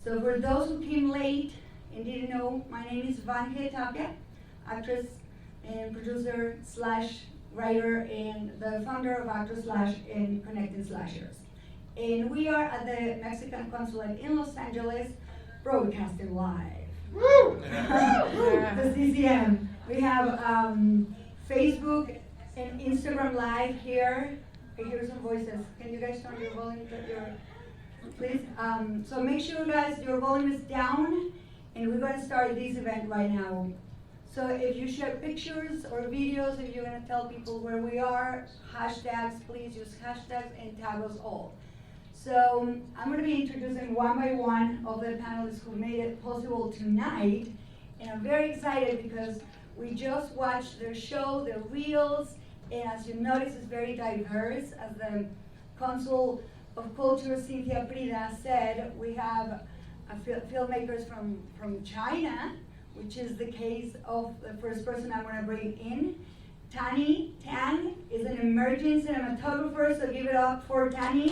So for those who came late and didn't know, my name is Vange Tapia, actress and producer slash writer and the founder of Actors Slash and Connecting Slashers. And we are at the Mexican Consulate in Los Angeles, broadcasting live. Woo! The CCCM. We have Facebook and Instagram live here. I hear some voices. Can you guys turn your volume? Please. So make sure, guys, your volume is down, and we're going to start this event right now. So if you share pictures or videos, if you're going to tell people where we are, hashtags, please use hashtags and tag us all. So I'm going to be introducing one by one of the panelists who made it possible tonight, and I'm very excited because we just watched their show, their reels, and as you notice, it's very diverse. As the Consul of Culture, Cynthia Prida, said, we have filmmakers from China, which is the case of the first person I'm going to bring in. Tannie, Tang, is an emerging cinematographer, so give it up for Tannie.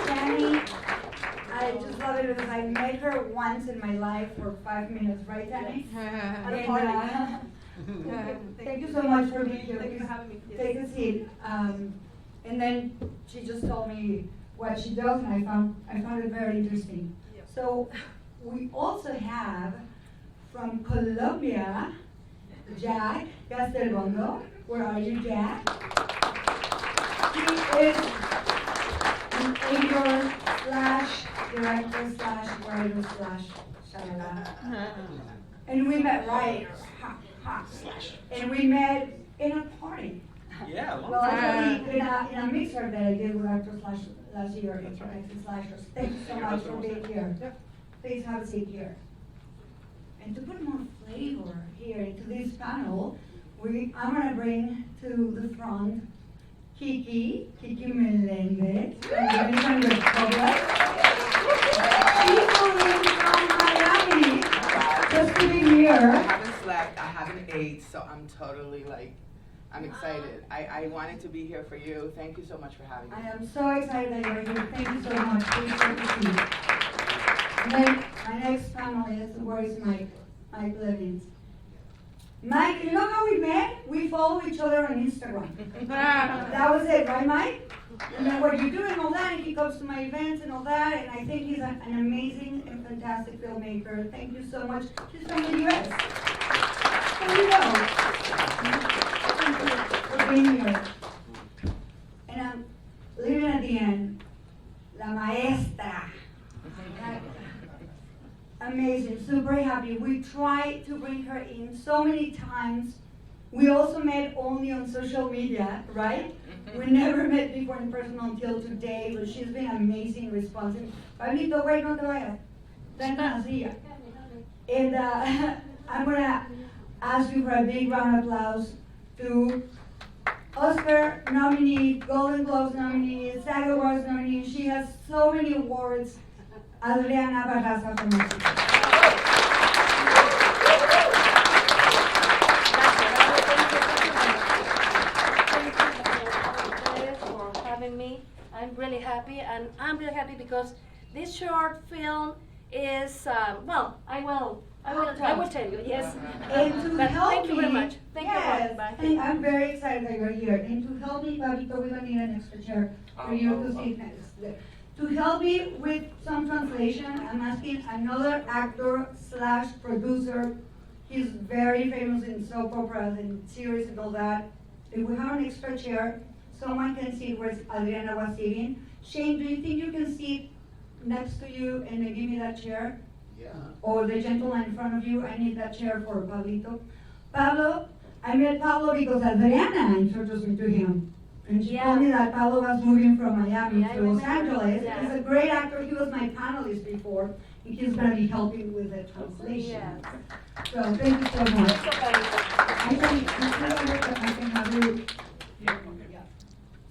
Tannie, I just love it because I met her once in my life for 5 minutes, right, Tannie? Thank you so much for being here. Thank you for having me. Yes. Take a seat. And then she just told me what she does, and I found it very interesting. Yep. So we also have from Colombia, Jack Gastelbondo. Where are you, Jack? He is an editor slash director slash writer slash shalala. And we met and we met in a party. Yeah, Well, actually, in a mixer that I did with Actors Slash last year, Connecting Slashers. Thank you so much for being here. Please have a seat here. And to put more flavor here into this panel, I'm going to bring to the front Kiki Melendez from Dominican Republic. She's moving from Miami just to be here. I haven't slept, I haven't ate, so I'm totally I'm excited. I wanted to be here for you. Thank you so much for having me. I am so excited that you're here. Thank you so much. Please take a seat. And then my next panelist, where is Mike? Mike Blevins. Mike, you know how we met? We follow each other on Instagram. That was it, right, Mike? And then what you do and all that, and he comes to my events and all that, and I think he's an amazing and fantastic filmmaker. Thank you so much. He's from the US. There you go. Thank you for being here. And I'm leaving at the end, La Maestra. Amazing, super happy. We tried to bring her in so many times. We also met only on social media, right? We never met before in person until today, but she's been amazing, responsive. Pablito, wait, no te vayas. Vente a la silla. And I'm gonna ask you for a big round of applause to Oscar nominee, Golden Globes nominee, SAG Awards nominee. She has so many awards. ADRIANA BARRAZA KIKI. For having me. I'm really happy, and I'm really happy because this short film is well. I will tell you. Yes. And to But help thank you very me- much. Thank yes, you. Bye. and I'm very excited that you're here. And to help me, Pablito, we're gonna need an extra chair for you to sit next. To help me with some translation, I'm asking another actor slash producer. He's very famous in soap operas and series and all that. If we have an extra chair, someone can sit where Adriana was sitting. Shane, do you think you can sit next to you and then give me that chair? Yeah. Or the gentleman in front of you, I need that chair for Pablito. Pablo, I met Pablo because Adriana introduced me to him. And she told me that Pablo was moving from Miami to Los Angeles. Yeah. He's a great actor. He was my panelist before. And he's going to be helping with the translation. Yes. So thank you so much. Thank you. I can have you. Yeah.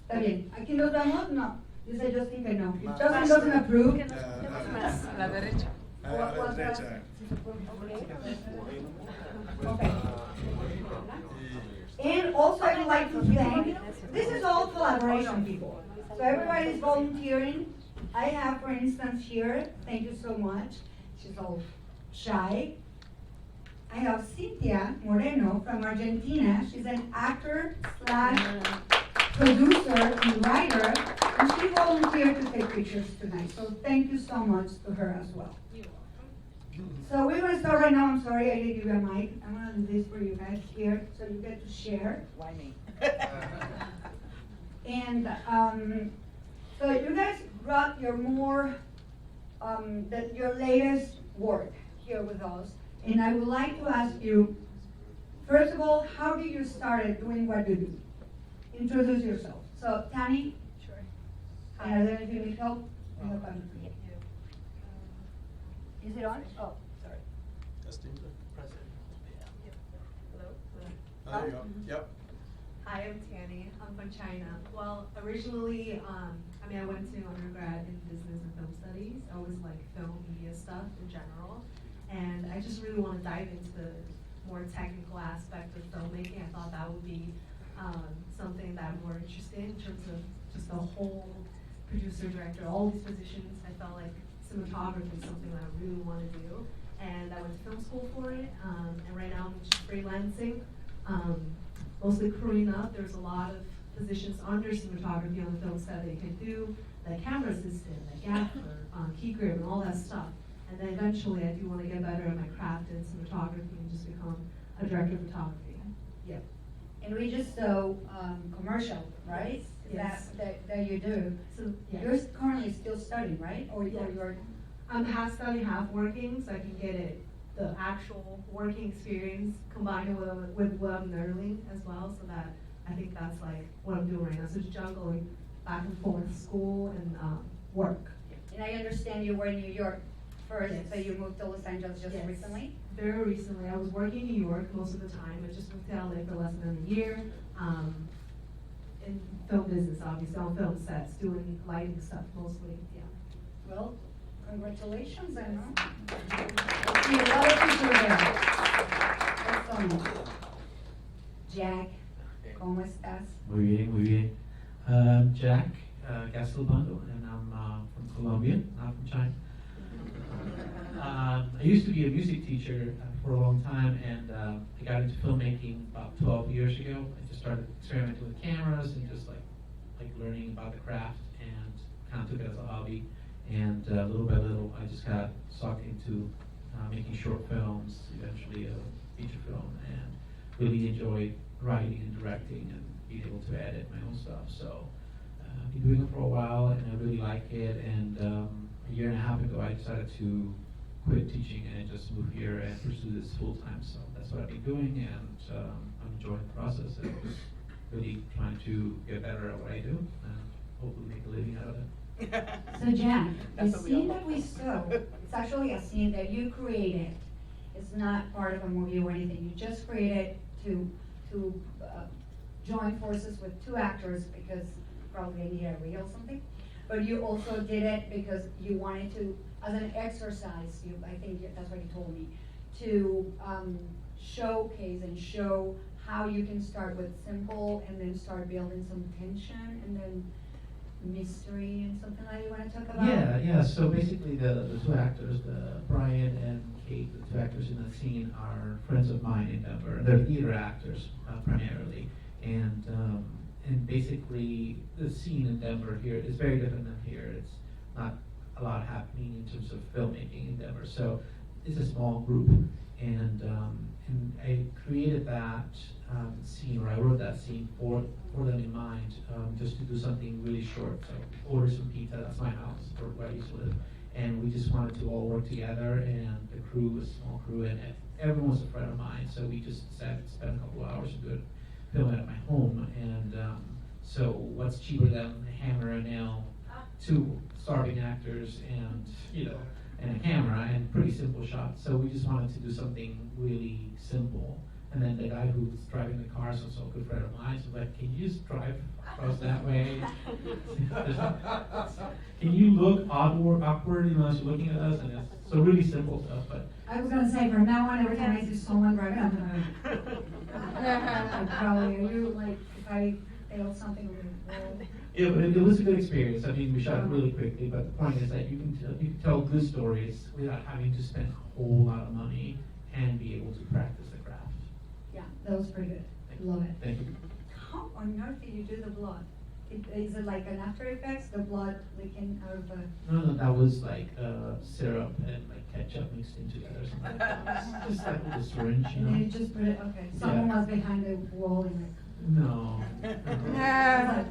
Está bien. ¿Aquí nos vamos? No. Dice Justin que no. If Justin doesn't approve. A la derecha. A la derecha. Okay. And also I would like to thank, this collaboration people. So everybody's volunteering. I have, for instance, here, thank you so much. She's all shy. I have Cynthia Moreno from Argentina. She's an actor slash producer and writer, and she volunteered to take pictures tonight. So thank you so much to her as well. So we're gonna start right now. I'm sorry I didn't give you a mic. I'm gonna do this for you guys here, so you get to share. Why me? And so you guys brought your your latest work here with us. And I would like to ask you, first of all, how did you start doing what you do? Introduce yourself. So, Tannie? Sure. And then if you need help, we have time for you. Is it on? Oh, sorry. Testing the president. Hello? Oh, there you go. Yep. Hi, I'm Tannie. I'm from China. Well, originally, I went to undergrad in business and film studies. I always like film media stuff in general. And I just really want to dive into the more technical aspect of filmmaking. I thought that would be something that I'm more interested in terms of just the whole producer, director, all these positions. I felt like cinematography is something that I really want to do. And I went to film school for it. And right now I'm just freelancing. Mostly crewing up. There's a lot of positions under cinematography on the film set that you can do, like camera assistant, like Gaffer, key grip, and all that stuff. And then eventually I do want to get better at my craft in cinematography and just become a director of photography. Yep. And we just saw commercial, right? Yes. That you do. So yeah. You're currently still studying, right? Or Yeah. you're I'm half studying, half working, so I can get the actual working experience combined with what I'm learning as well. So that I think that's like what I'm doing right now. So just juggling back and forth school and work. And I understand you were in New York first, Yes. so you moved to Los Angeles just Yes. recently? Very recently. I was working in New York most of the time. I just moved to LA for less than a year. In film business, obviously, on film sets, doing lighting stuff mostly, yeah. Well, congratulations, then, huh? See a lot of people there. Excellent. Jack, ¿cómo estás? Muy bien, muy bien. Jack Gastelbondo, and I'm from Colombia, not from China. I used to be a music teacher for a long time, and I got into filmmaking about 12 years ago. I just started experimenting with cameras and just like learning about the craft, and kind of took it as a hobby. And little by little, I just got sucked into making short films, eventually a feature film, and really enjoyed writing and directing and being able to edit my own stuff. So I've been doing it for a while, and I really like it. And a year and a half ago, I decided to quit teaching and just move here and pursue this full time. So that's what I've been doing, and I'm enjoying the process and just really trying to get better at what I do and hopefully make a living out of it. So Jack, the That's what we all scene want. that we saw, it's actually a scene that you created. It's not part of a movie or anything. You just created to join forces with two actors because probably they need a reel or something. But you also did it because you wanted to, as an exercise, I think that's what you told me, to showcase and show how you can start with simple and then start building some tension and then mystery and something that you want to talk about? Yeah. So basically, the two actors, Brian and Kate, the two actors in the scene, are friends of mine in Denver. They're theater actors primarily, and basically the scene in Denver here is very different than here. It's not a lot happening in terms of filmmaking in Denver. So it's a small group, and I created that scene, or I wrote that scene for them in mind, just to do something really short. So order some pizza. That's my house, where I used to live, and we just wanted to all work together. And the crew was a small crew, and everyone was a friend of mine. So we just decided to spend a couple of hours and do it, film it at my home. And so what's cheaper than a hammer and nail, two starving actors, and and a camera, and pretty simple shots. So we just wanted to do something really simple. And then the guy who was driving the car, so a good friend of mine, was like, "Can you just drive across that way? Can you look awkward, as you're looking at us?" And it's so really simple stuff, but I was gonna say, from now on, every time I see someone driving, I'm gonna, probably, are you like, if I failed something on the wall. It was a good experience. I mean, we shot really quickly, but the point is that you can tell good stories without having to spend a whole lot of money and be able to practice the craft. Yeah, that was pretty good. Love it. Thank you. How on earth did you do the blood? Is it like an After Effects, the blood leaking out of the? No, that was like syrup and like ketchup mixed in together. Something like that. Just like with a syringe, you And then you know. just put it. Okay, someone was behind the wall and like. No. I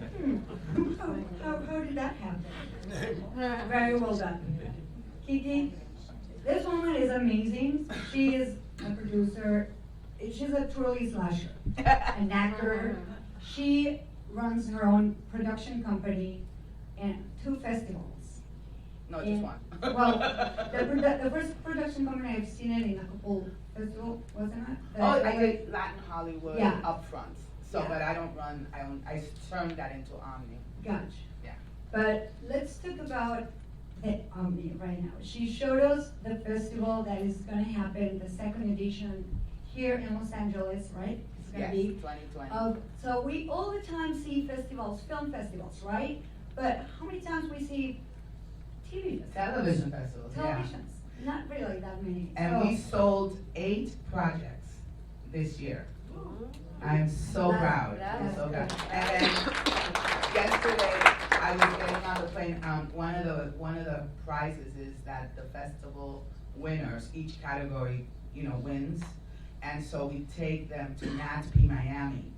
was like, how did that happen? Very well done. Kiki, this woman is amazing. She is a producer. She's a truly slasher, an actor. She runs her own production company and 2 festivals. No, just And- one. Well, the first production company I've seen it in Acapulco Festival, wasn't it? Oh, I did Latin Hollywood Yeah. upfront. So, Yeah. but I don't run, I turned that into Omni. Gotcha. Yeah. But let's talk about the Omni right now. She showed us the festival that is gonna happen, the 2nd edition here in Los Angeles, right? It's gonna Yes, be 2020. so we all the time see festivals, film festivals, right? But how many times we see TV festivals? Television festivals, yeah. Televisions, not really that many. And So- we sold 8 projects this year. I'm so That's- proud. I'm that's so proud. good. And then yesterday, I was getting on the plane. One of the prizes is that the festival winners, each category, wins. And so we take them to NATP Miami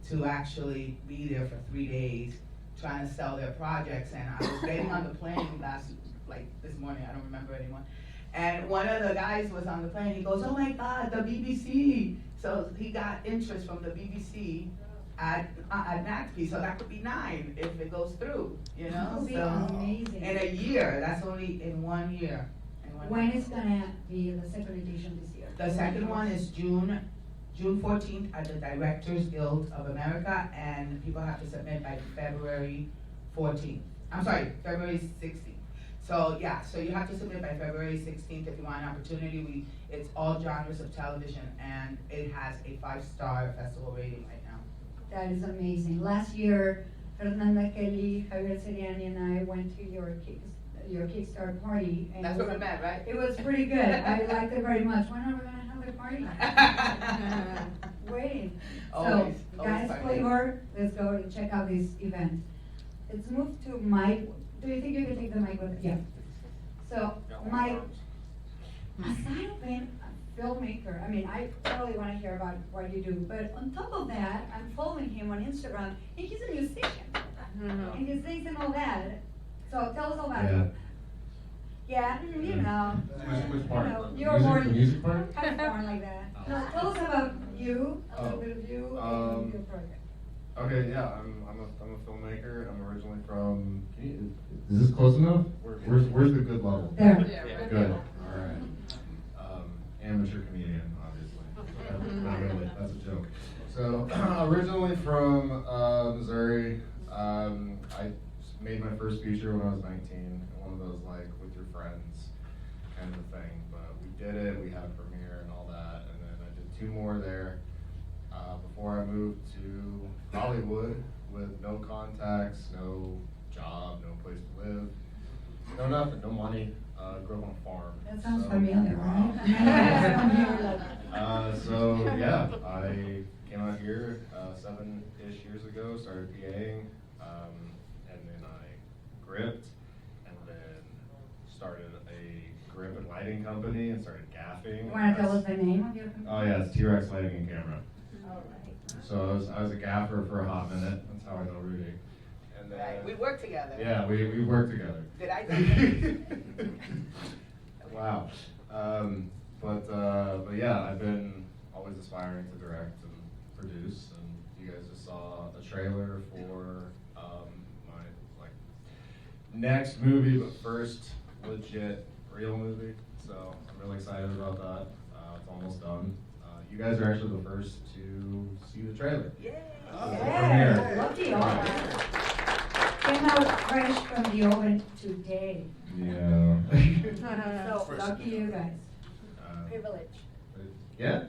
to actually be there for 3 days, trying to sell their projects. And I was getting on the plane this morning. I don't remember anyone. And one of the guys was on the plane. He goes, "Oh my God, the BBC!" So he got interest from the BBC at NATP. So that could be 9 if it goes through. That would be So amazing. in a year, that's only in 1 year. When is gonna be the 2nd edition this year? The second one is June 14th at the Directors Guild of America, and people have to submit by February 14th. I'm sorry, February 16th. So yeah, so you have to submit by February 16th if you want an opportunity. It's all genres of television, and it has a 5-star festival rating right now. That is amazing. Last year, Fernanda Kelly, Javier Seriani, and I went to your Kickstarter party. And That's it where was we met, right? It was pretty good. I liked it very much. When are we gonna have the party? Waiting. Always, So, always guys, party. Flavor, let's go and check out this event. Let's move to Mike. Do you think you can take the mic with us? Yeah. So, Mike, aside of being a filmmaker, I mean, I totally want to hear about what you do, but on top of that, I'm following him on Instagram, and he's a musician, and he sings and all that. So tell us all about it. Yeah, you know. Which part? You know, The you're music- born, the music part? kind of born like that. No, tell us about you, a little bit of you, and your project. Okay, yeah, I'm a filmmaker. I'm originally from. Is this close enough? Where's the good level? There. Good. All right. Amateur comedian, obviously. Not really. That's a joke. So originally from Missouri. I made my first feature when I was 19. One of those like with your friends kind of a thing. But we did it. We had a premiere and all that, and then I did 2 more there. Before I moved to Hollywood with no contacts, no job, no place to live, no nothing, no money. Grew up on a farm. That sounds so- familiar, right? So yeah, I came out here 7-ish years ago, started PAing, and then I gripped, and then started a grip and lighting company and started gaffing. You wanna tell us the name of your company? Oh yeah, it's T-Rex Lighting and Camera. All right. So I was a gaffer for a hot minute. That's how I know Rudy. And then, Right, we work together. yeah, we worked together. Did I do Wow. But yeah, I've been always aspiring to direct and produce, and you guys just saw a trailer for my next movie, but first legit real movie. So I'm really excited about that. It's almost done. You guys are actually the first to see the trailer. Yeah. Yeah, Premiere. lucky all. Came out fresh from the oven today. Yeah. So lucky you guys. Uh, Privilege. yeah.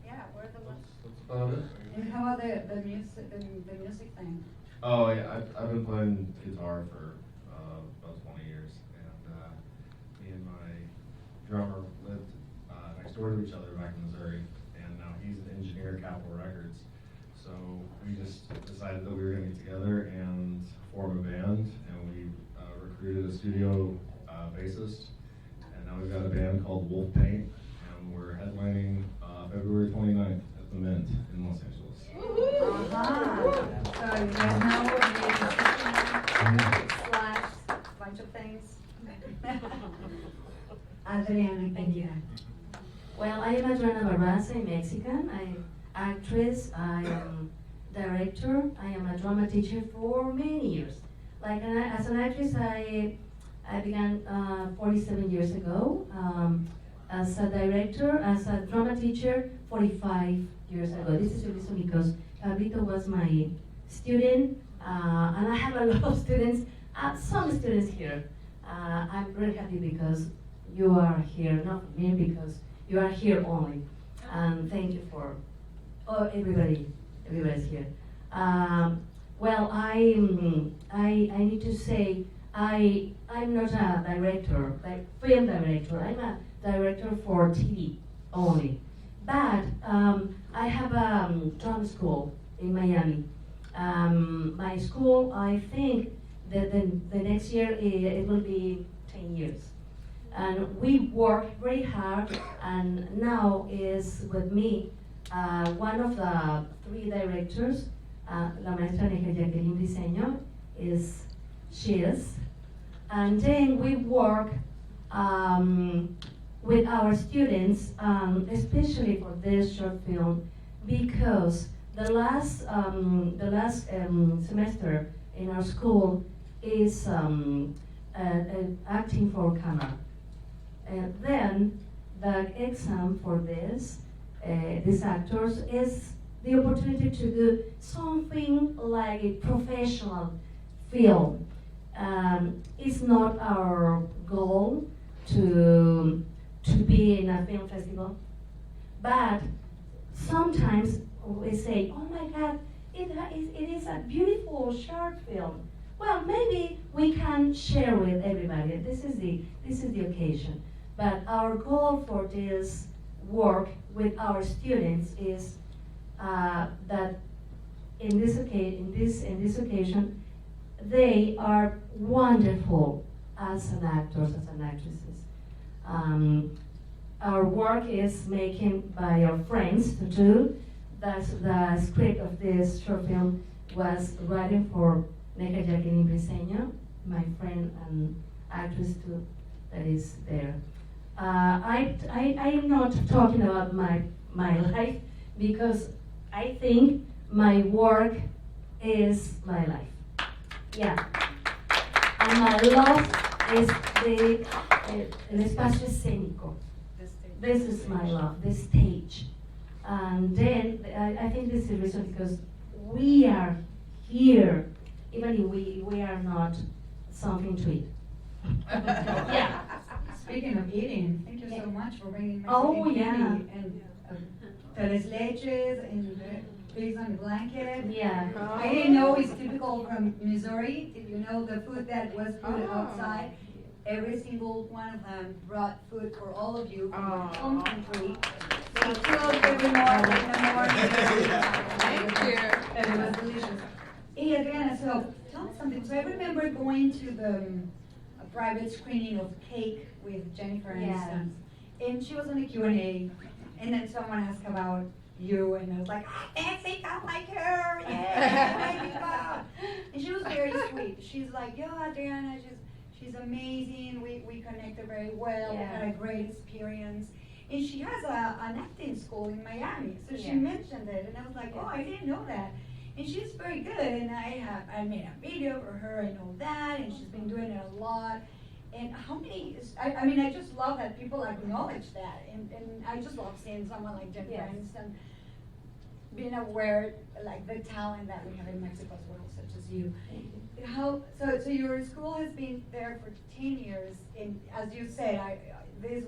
Yeah, we're the ones. That's about it. And how about the music thing? Oh yeah, I've been playing guitar for about 20 years, and me and my drummer lived next door to each other back in Missouri, and now he's an engineer at Capitol Records. So we just decided that we were going to get together and form a band, and we recruited a studio bassist, and now we've got a band called Wolf Paint, and we're headlining February 29th at the Mint in Los Angeles. So you guys know slash bunch of things. Adriana, Thank you. Kiki. Well, I am Adriana Barraza, I'm Mexican. I'm actress, I am director, I am a drama teacher for many years. Like as an actress, I began 47 years ago. As a director, as a drama teacher, 45 years ago. This is the reason because Pablito was my student, and I have a lot of students, some students here. I'm very happy because you are here, not for me, because you are here only. And thank you for everybody's here. Well, I need to say, I'm not a director, like film director. I'm a director for TV only. But I have a drama school in Miami. My school, I think that the next year it will be 10 years. And we work very hard, and now is with me one of the 3 directors, la maestra Jacqueline Briseño, she is. And then we work with our students, especially for this short film, because the last semester in our school is acting for camera. And then the exam for these actors is the opportunity to do something like a professional film. It's not our goal to be in a film festival, but sometimes we say, oh my God, it is a beautiful short film. Well, maybe we can share with everybody. This is the occasion. But our goal for this work with our students is that in this occasion, they are wonderful as an actors, as an actresses. Our work is making by our friends too. That's the script of this short film was written for Neca Jacqueline Briseño, my friend and actress too, that is there. I'm not talking about my life because I think my work is my life. Yeah. And my love is el espacio escénico. This is my love, the stage. And then I think this is the reason because we are here, even if we are not something to eat. Yeah. Speaking of eating, thank you so much for bringing Mexican Oh, yeah. candy and tres leches and pigs on the blanket. Yeah. I didn't know it's typical from Missouri. If you know the food that was put outside, every single one of them brought food for all of you from their home country. They cooked every morning in the morning. Thank you. And it was delicious. Hey, Adriana, so tell me something. So I remember going to the private screening of Cake with Jennifer Aniston, and she was on the Q&A, and then someone asked about you, and I was like, Mexico, like her, yeah, Mexico. And she was very sweet. She's like, yo, Adriana, she's amazing. We connected very well. We had a great experience. And she has an acting school in Miami, so she mentioned it, and I was like, oh, I didn't know that. And she's very good, and I made a video for her and all that, and she's been doing it a lot. And how many, I mean, I just love that people acknowledge that, and I just love seeing someone like Jennifer Aniston being aware, like the talent that we have in Mexico as well, such as you. So your school has been there for 10 years, and as you said, this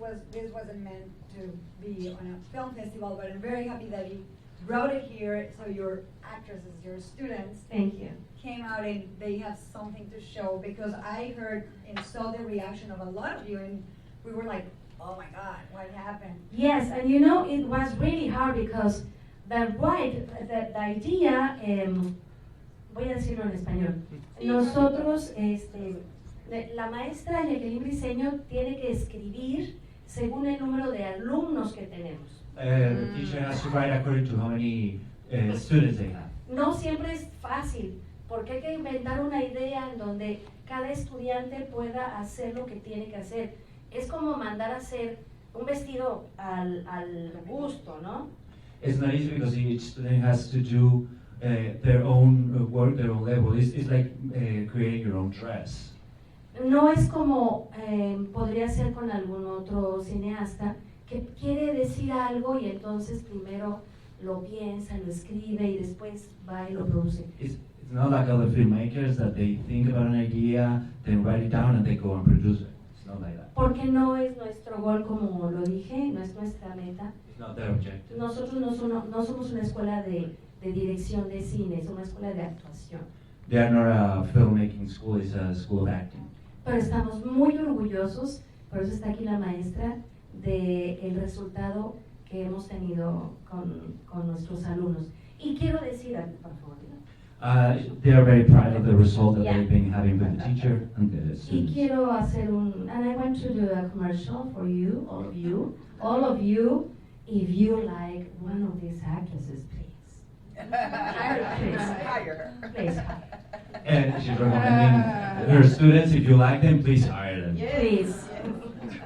wasn't meant to be on a film festival, but I'm very happy that brought it here so your actresses, your students, Thank you. came out and they have something to show, because I heard and saw the reaction of a lot of you, and we were like, oh my God, what happened? Yes, and you know, it was really hard because the idea, voy a decirlo en español. Nosotros, la maestra en equilibrio y diseño tiene que escribir según el número de alumnos que tenemos. The teacher has to write according to how many students they have. No siempre es fácil, porque hay que inventar una idea en donde cada estudiante pueda hacer lo que tiene que hacer. Es como mandar a hacer un vestido al gusto, ¿no? It's not easy because each student has to do their own work, their own level. It's like creating your own dress. No es como podría ser con algún otro cineasta que quiere decir algo y entonces primero lo piensa, lo escribe y después va y lo produce. It's not like other filmmakers that they think about an idea, then write it down and they go and produce it. It's not like that. Porque no es nuestro gol, como lo dije, no es nuestra meta. It's not their objective. Nosotros no somos una escuela de dirección de cine, somos una escuela de actuación. They are not a filmmaking school, it's a school of acting. Pero estamos muy orgullosos, por eso está aquí la maestra, del resultado que hemos tenido con nuestros alumnos. Y quiero decir, por favor, They are very proud of the result that Yeah. they've been having with the teacher and the y students. quiero hacer and I want to do a commercial for you, all of you, if you like one of these actresses, please. Hire her. Please hire. And she's recommending her students, if you like them, please hire them. Please.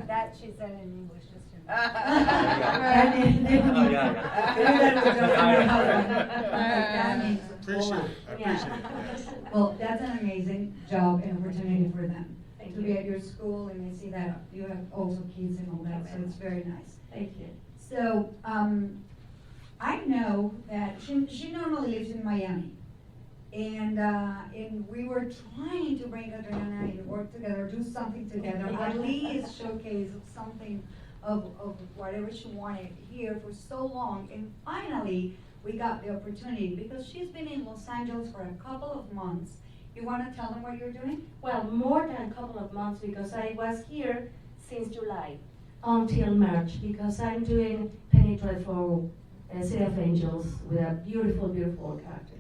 That she said in English, just to Oh, yeah, That means a Appreciate lot. it, I appreciate it. Well, that's an amazing job and opportunity for them. Thank To you. be at your school and they see that you have also kids and all that, so it's very nice. Thank you. So, I know that she normally lives in Miami. And we were trying to bring Adriana and work together, do something together, at least showcase something of whatever she wanted here for so long. And finally, we got the opportunity because she's been in Los Angeles for a couple of months. You want to tell them what you're doing? Well, more than a couple of months because I was here since July until March because I'm doing Penetrate for City of Angels with a beautiful, beautiful character.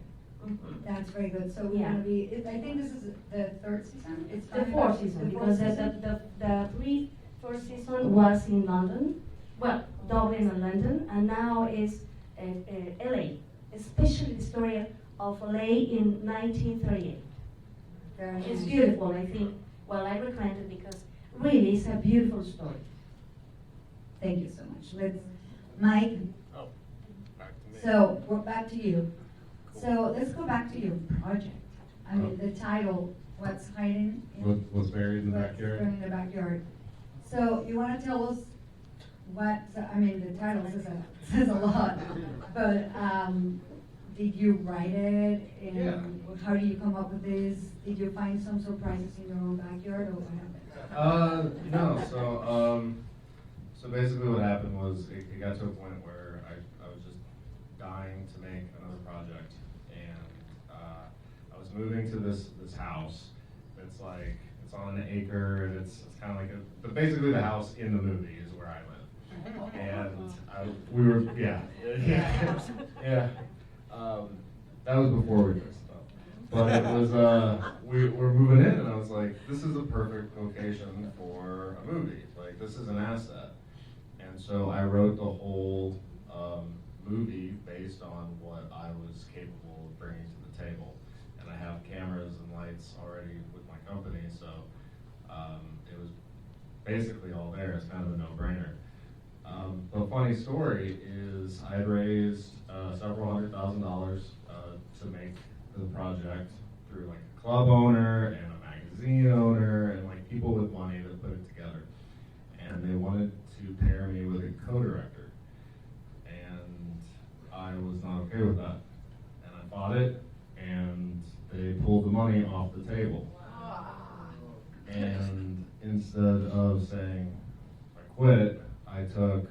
That's very good. So we're Yeah. gonna be. I think this is the third season. It's The coming fourth back- season, the because fourth season? the first season was in London, well, Dublin and London, and now is LA, especially the story of LA in 1938. Very It's nice. beautiful, I think. Well, I recommend it because really it's a beautiful story. Thank you so much. Mike. Oh, back to me. So we're back to you. So let's go back to your project. I mean, the title, What's Hiding in What's buried in the What's backyard? Buried in the Backyard. So you want to tell us what? I mean, the title says a lot. But did you write it? And Yeah. how do you come up with this? Did you find some surprises in your own backyard, or what happened? No. So basically, what happened was it got to a point where I was just dying to make another project, and I was moving to this house. It's on an acre, and it's kind of like but basically the house in the movie is where I live, and we were yeah. That was before we fixed it up. But it was, we were moving in, and I was like, this is a perfect location for a movie. Like, this is an asset. And so I wrote the whole movie based on what I was capable of bringing to the table. And I have cameras and lights already with my company, so it was basically all there. It's kind of a no-brainer. The funny story is I had raised several $100,000 to make the project through like a club owner and a magazine owner and like people with money that put it together. And they wanted to pair me with a co-director. And I was not okay with that. And I fought it, and they pulled the money off the table. And instead of saying I quit, I took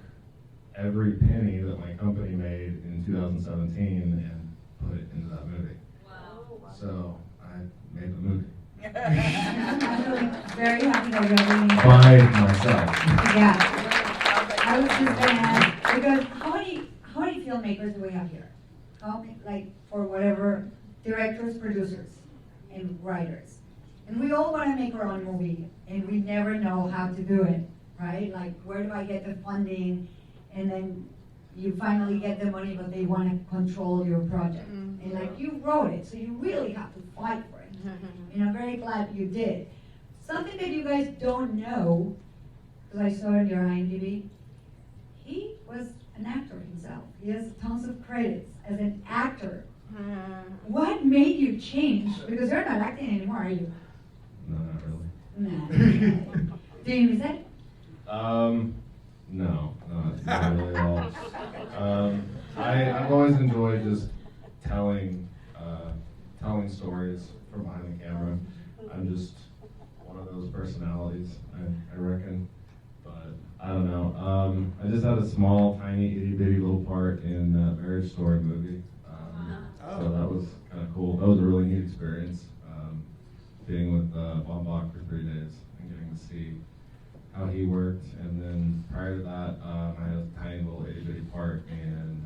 every penny that my company made in 2017 and put it into that movie. Wow. So I made the movie. I'm really very happy that you're doing it. By myself. Yeah. I was just gonna ask, because how many filmmakers do we have here? How many, like, for whatever, directors, producers, and writers? And we all wanna make our own movie, and we never know how to do it, right? Like, where do I get the funding? And then you finally get the money, but they wanna control your project. And like, you wrote it, so you really have to fight for it. And I'm very glad you did. Something that you guys don't know, because I saw it on your IMDb, he was an actor himself. He has tons of credits as an actor. What made you change? Because you're not acting anymore, are you? No, not really. Nah. Do you miss it? No, not really at all. I've always enjoyed just telling stories from behind the camera. I'm just one of those personalities, I reckon. But I don't know. I just had a small, tiny, itty bitty little part in that Marriage Story movie. So that was kind of cool. That was a really neat experience. Being with Von Bach for 3 days and getting to see how he worked. And then prior to that, I had a tiny little itty bitty part in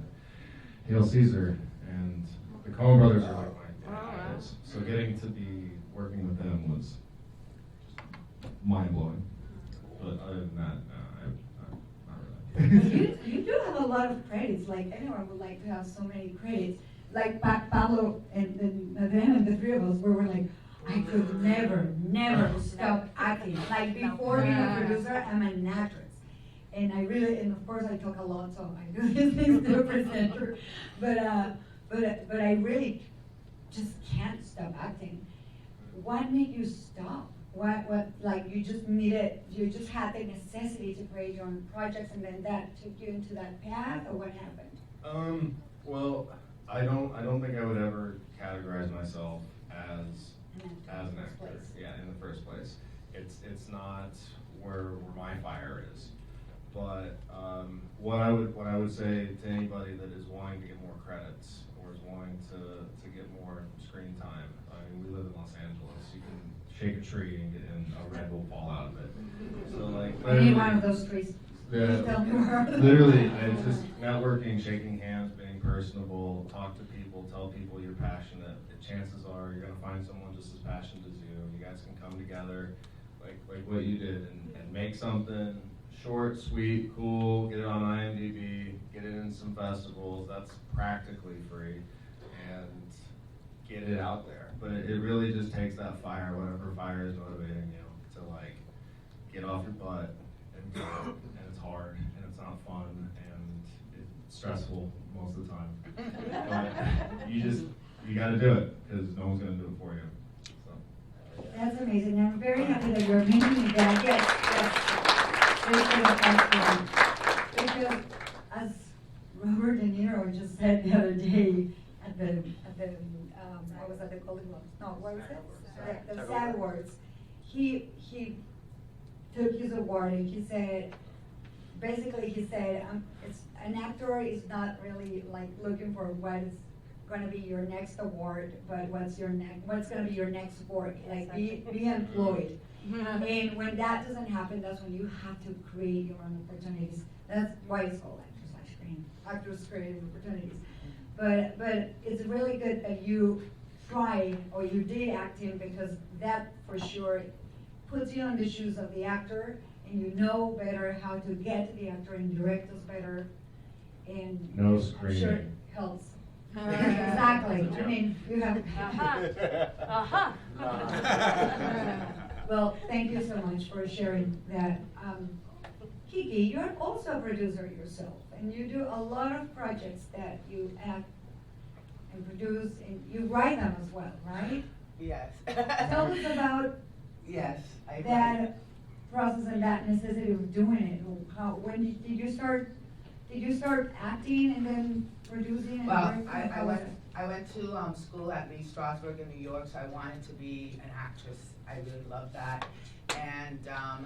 Hail Caesar. And the Coen brothers are like my idols. So getting to be working with them was mind blowing. But other than that, not really. You do have a lot of credits. Like, anyone would like to have so many credits. Like Pablo and then the three of us, where we're like, I could never stop acting. Like, before being a producer, I'm an actress. And I really, and of course I talk a lot, so I do these things to a presenter. But I really just can't stop acting. What made you stop? What, like, you just had the necessity to create your own projects, and then that took you into that path, or what happened? Well, I don't think I would ever categorize myself as an actor. Yeah, in the first place. It's not where my fire is. But what I would say to anybody that is wanting to get more credits or is wanting to get more screen time. I mean, we live in Los Angeles. You can shake a tree and a red will fall out of it. So like, I need one of those trees. Yeah, Tell me more. literally, it's just networking, shaking hands, being personable, talk to people, tell people you're passionate. Chances are you're gonna find someone just as passionate as you. You guys can come together, like what you did, and make something short, sweet, cool. Get it on IMDb, get it in some festivals. That's practically free, and get it out there. But it really just takes that fire, whatever fire is motivating you, to like get off your butt and do it. And it's hard, and it's not fun, and it's stressful most of the time. But you got to do it, because no one's going to do it for you. So. That's amazing. I'm very happy that you're mentioning that. Yes. Because as Robert De Niro just said the other day at the I was at the Golden Globes. No, what was it? The SAG Awards. He took his award, and he said, it's an actor is not really like looking for what is going to be your next award, but what's going to be your next work. Like, be employed. And when that doesn't happen, that's when you have to create your own opportunities. That's why it's called actors creating opportunities. But it's really good that you tried, or you did acting, because that for sure puts you on the shoes of the actor, and you know better how to get to the actor and direct us better, and No I'm screaming. sure it helps. Exactly. I mean, you have. Well, thank you so much for sharing that. Kiki, you're also a producer yourself, and you do a lot of projects that you act and produce, and you write them as well, right? Yes. Tell us about Yes, I that process and that necessity of doing it. When did you start? Did you start acting and then producing? And Well, directing? I went to school at Lee Strasberg in New York, so I wanted to be an actress. I really loved that. And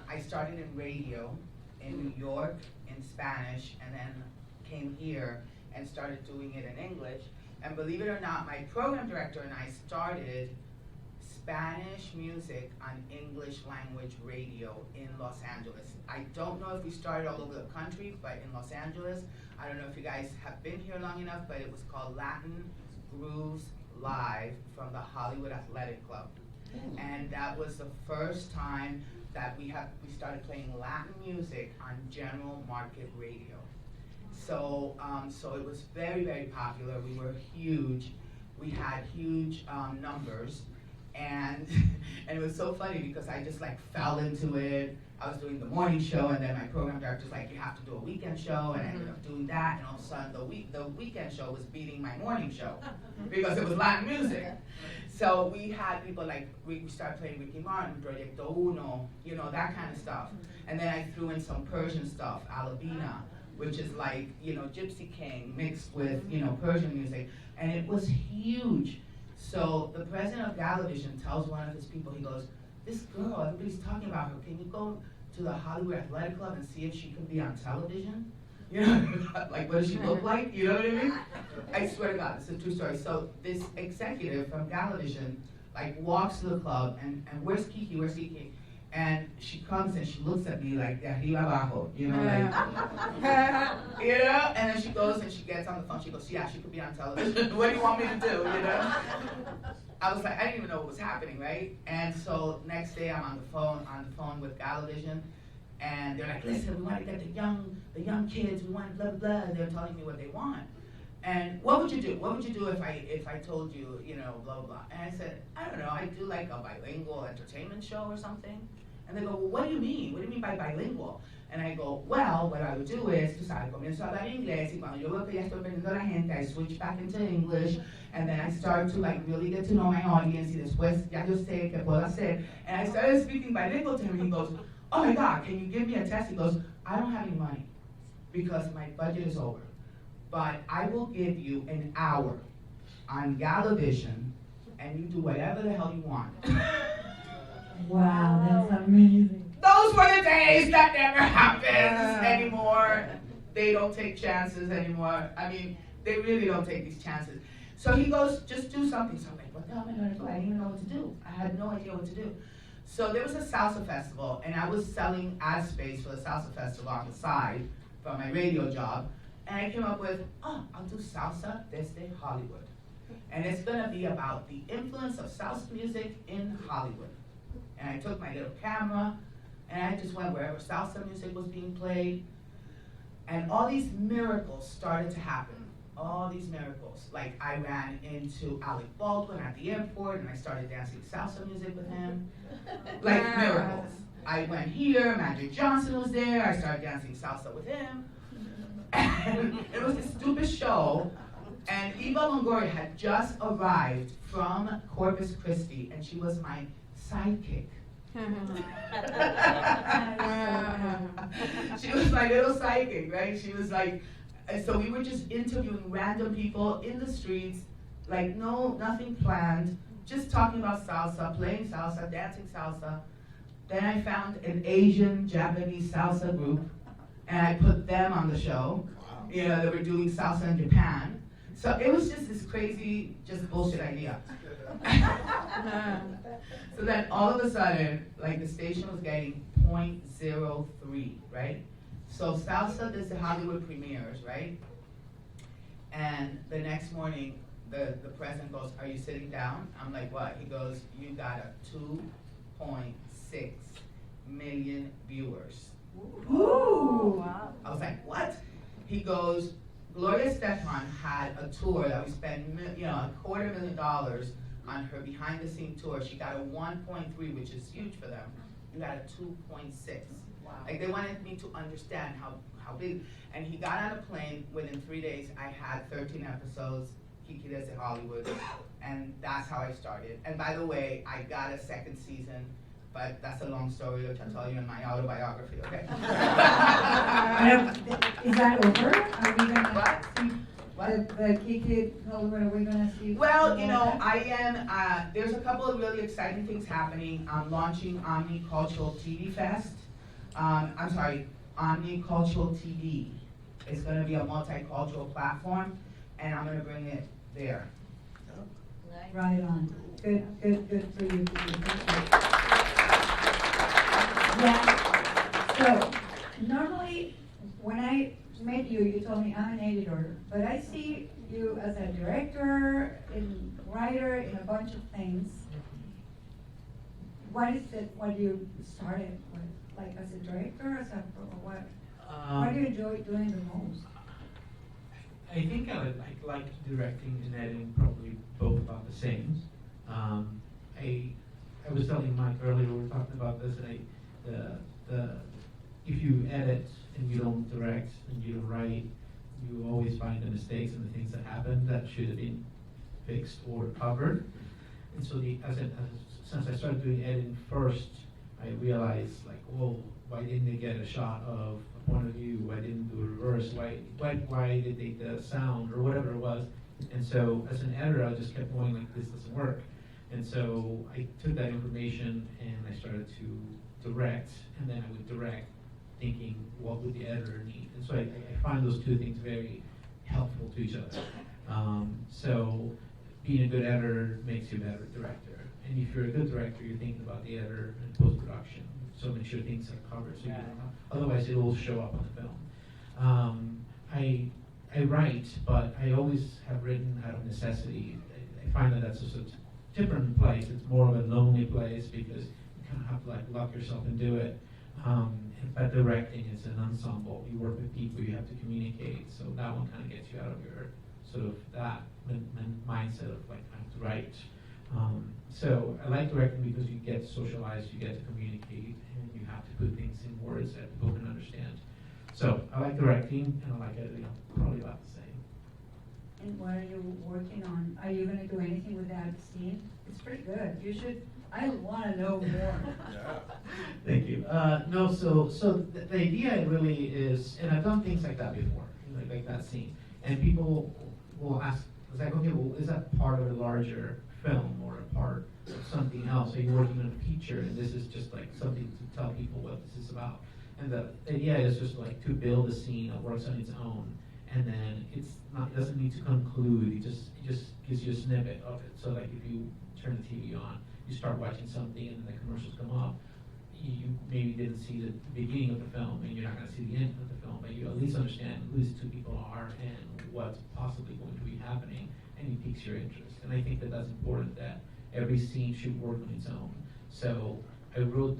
I started in radio, in New York in Spanish, and then came here and started doing it in English. And believe it or not, my program director and I started Spanish music on English language radio in Los Angeles. I don't know if we started all over the country, but in Los Angeles, I don't know if you guys have been here long enough, but it was called Latin Grooves Live from the Hollywood Athletic Club. And that was the first time that we started playing Latin music on general market radio. So, so it was very, very popular. We were huge. We had huge numbers. And it was so funny because I just like fell into it. I was doing the morning show, and then my program director's like, you have to do a weekend show, and I ended up doing that, and all of a sudden the weekend show was beating my morning show because it was Latin music. So we had people like, we started playing Ricky Martin, Proyecto Uno, you know, that kind of stuff. And then I threw in some Persian stuff, Alabina, which is like, you know, Gypsy King mixed with, you know, Persian music, and it was huge. So the president of Galavision tells one of his people, he goes, this girl, everybody's talking about her, can you go to the Hollywood Athletic Club and see if she can be on television? You know, like what does she look like? You know what I mean? I swear to God, it's a true story. So this executive from Galavision like walks to the club and where's Kiki, where's Kiki? And she comes and she looks at me like, de arriba abajo, you know, like, you know? And then she goes and she gets on the phone, she goes, yeah, she could be on television. What do you want me to do, you know? I was like, I didn't even know what was happening, right? And so next day I'm on the phone with Galavision, and they're like, listen, we want to get the young kids, we want blah, blah, blah, and they're telling me what they want. And what would you do? What would you do if I told you, you know, blah, blah, blah? And I said, I don't know, I'd do like a bilingual entertainment show or something. And they go, well, what do you mean? What do you mean by bilingual? And I go, well, what I would do is, tú sabes, comienzo a hablar inglés, y cuando yo veo que ya estoy perdiendo la gente, I switch back into English, and then I start to like really get to know my audience, y después ya yo sé qué puedo hacer. And I started speaking bilingual to him, he goes, oh my God, can you give me a test? He goes, I don't have any money because my budget is over, but I will give you an hour on Galavision, and you do whatever the hell you want. Wow, that's amazing. Those were the days. That never happens anymore. They don't take chances anymore. I mean, they really don't take these chances. So he goes, just do something. So I'm like, what the hell am I going to do? I didn't even know what to do. I had no idea what to do. So there was a salsa festival, and I was selling ad space for the salsa festival on the side from my radio job. And I came up with, oh, I'll do salsa desde Hollywood. And it's going to be about the influence of salsa music in Hollywood. And I took my little camera, and I just went wherever salsa music was being played. And all these miracles started to happen. All these miracles. Like I ran into Alec Baldwin at the airport, and I started dancing salsa music with him. Like miracles. I went here, Magic Johnson was there, I started dancing salsa with him. And it was this stupid show. And Eva Longoria had just arrived from Corpus Christi, and she was my sidekick. She was my little sidekick, right? She was like, and so we were just interviewing random people in the streets, like nothing planned, just talking about salsa, playing salsa, dancing salsa. Then I found an Asian Japanese salsa group, and I put them on the show. You know, they were doing salsa in Japan. So it was just this crazy, just bullshit idea. So then all of a sudden, like the station was getting 0.03, right? So salsa does the Hollywood premieres, right? And the next morning, the president goes, are you sitting down? I'm like, what? He goes, you got a 2.6 million viewers. Ooh. Wow. I was like, what? He goes, Gloria Estefan had a tour that we spent, $250,000 on her behind-the-scene tour. She got a 1.3, which is huge for them. You got a 2.6. Wow. Like they wanted me to understand how big. And he got on a plane. Within 3 days, I had 13 episodes, Kiki Desde Hollywood, and that's how I started. And by the way, I got a second season, but that's a long story, which I'll tell you in my autobiography, okay? Is that over? Are we gonna What? see the Kiki Hollywood? Are we gonna see? Well, you know, I am, there's a couple of really exciting things happening. I'm launching Omni Cultural TV Fest. Omni Cultural TV. It's gonna be a multicultural platform, and I'm gonna bring it there. Right on. Good for you. Yeah, so normally when I met you, you told me I'm an editor, but I see you as a director and writer in a bunch of things. What is it, what you started with? Like as a director, as a, or what do you enjoy doing the most? I think I like directing and editing probably both about the same. I was telling Mike earlier, we were talking about this, and if you edit and you don't direct and you don't write, you always find the mistakes and the things that happen that should have been fixed or covered. And so since I started doing editing first, I realized like, whoa, why didn't they get a shot of a point of view? Why didn't do a reverse? Why did they the sound or whatever it was? And so as an editor, I just kept going like, this doesn't work. And so I took that information and I started to direct, and then I would direct thinking, what would the editor need? And so I find those two things very helpful to each other. So being a good editor makes you a better director. And if you're a good director, you're thinking about the editor and post-production. So make sure things are covered, so you don't know. Otherwise it will show up on the film. I write, but I always have written out of necessity. I find that that's just a different place. It's more of a lonely place because you kind of have to like lock yourself and do it. But directing is an ensemble. You work with people, you have to communicate. So that one kind of gets you out of your sort of that mindset of like, I have to write. So I like directing because you get to socialize, you get to communicate, and you have to put things in words that people can understand. So I like directing, and I like editing, probably about the same. And what are you working on? Are you gonna do anything with that scene? It's pretty good. You should, I wanna know more. Thank you. No, so the idea really is, and I've done things like that before, like that scene, and people will ask, it's like, okay, well, is that part of a larger film or a part of something else? Are you working on a feature, and this is just like something to tell people what this is about? And the idea is just like to build a scene that works on its own, and then it doesn't need to conclude. It just gives you a snippet of it. So like if you turn the TV on, you start watching something, and then the commercials come up. You maybe didn't see the beginning of the film, and you're not going to see the end of the film, but you at least understand who these two people are and what's possibly going to be happening, and it piques your interest. And I think that that's important, that every scene should work on its own. So I wrote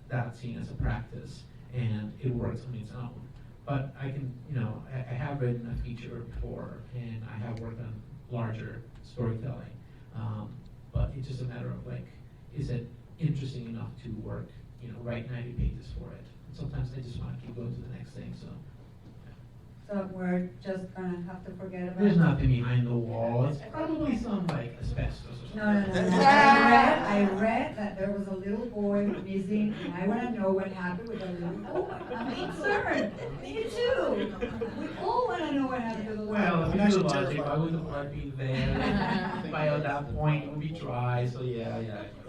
that scene as a practice, and it works on its own. But I can, I have written a feature before, and I have worked on larger storytelling. But it's just a matter of like, is it interesting enough to work, write 90 pages for it? And sometimes I just want to keep going to the next thing, so. So we're just gonna have to forget about it? There's nothing behind the wall. It's probably some like asbestos or something. No. I read that there was a little boy missing, and I wanna know what happened with the little boy. I'm concerned. Me too. We all wanna know what happened to the little boy. Well, if you do logic, why would the blood be there? By at that point, it would be dry, so yeah.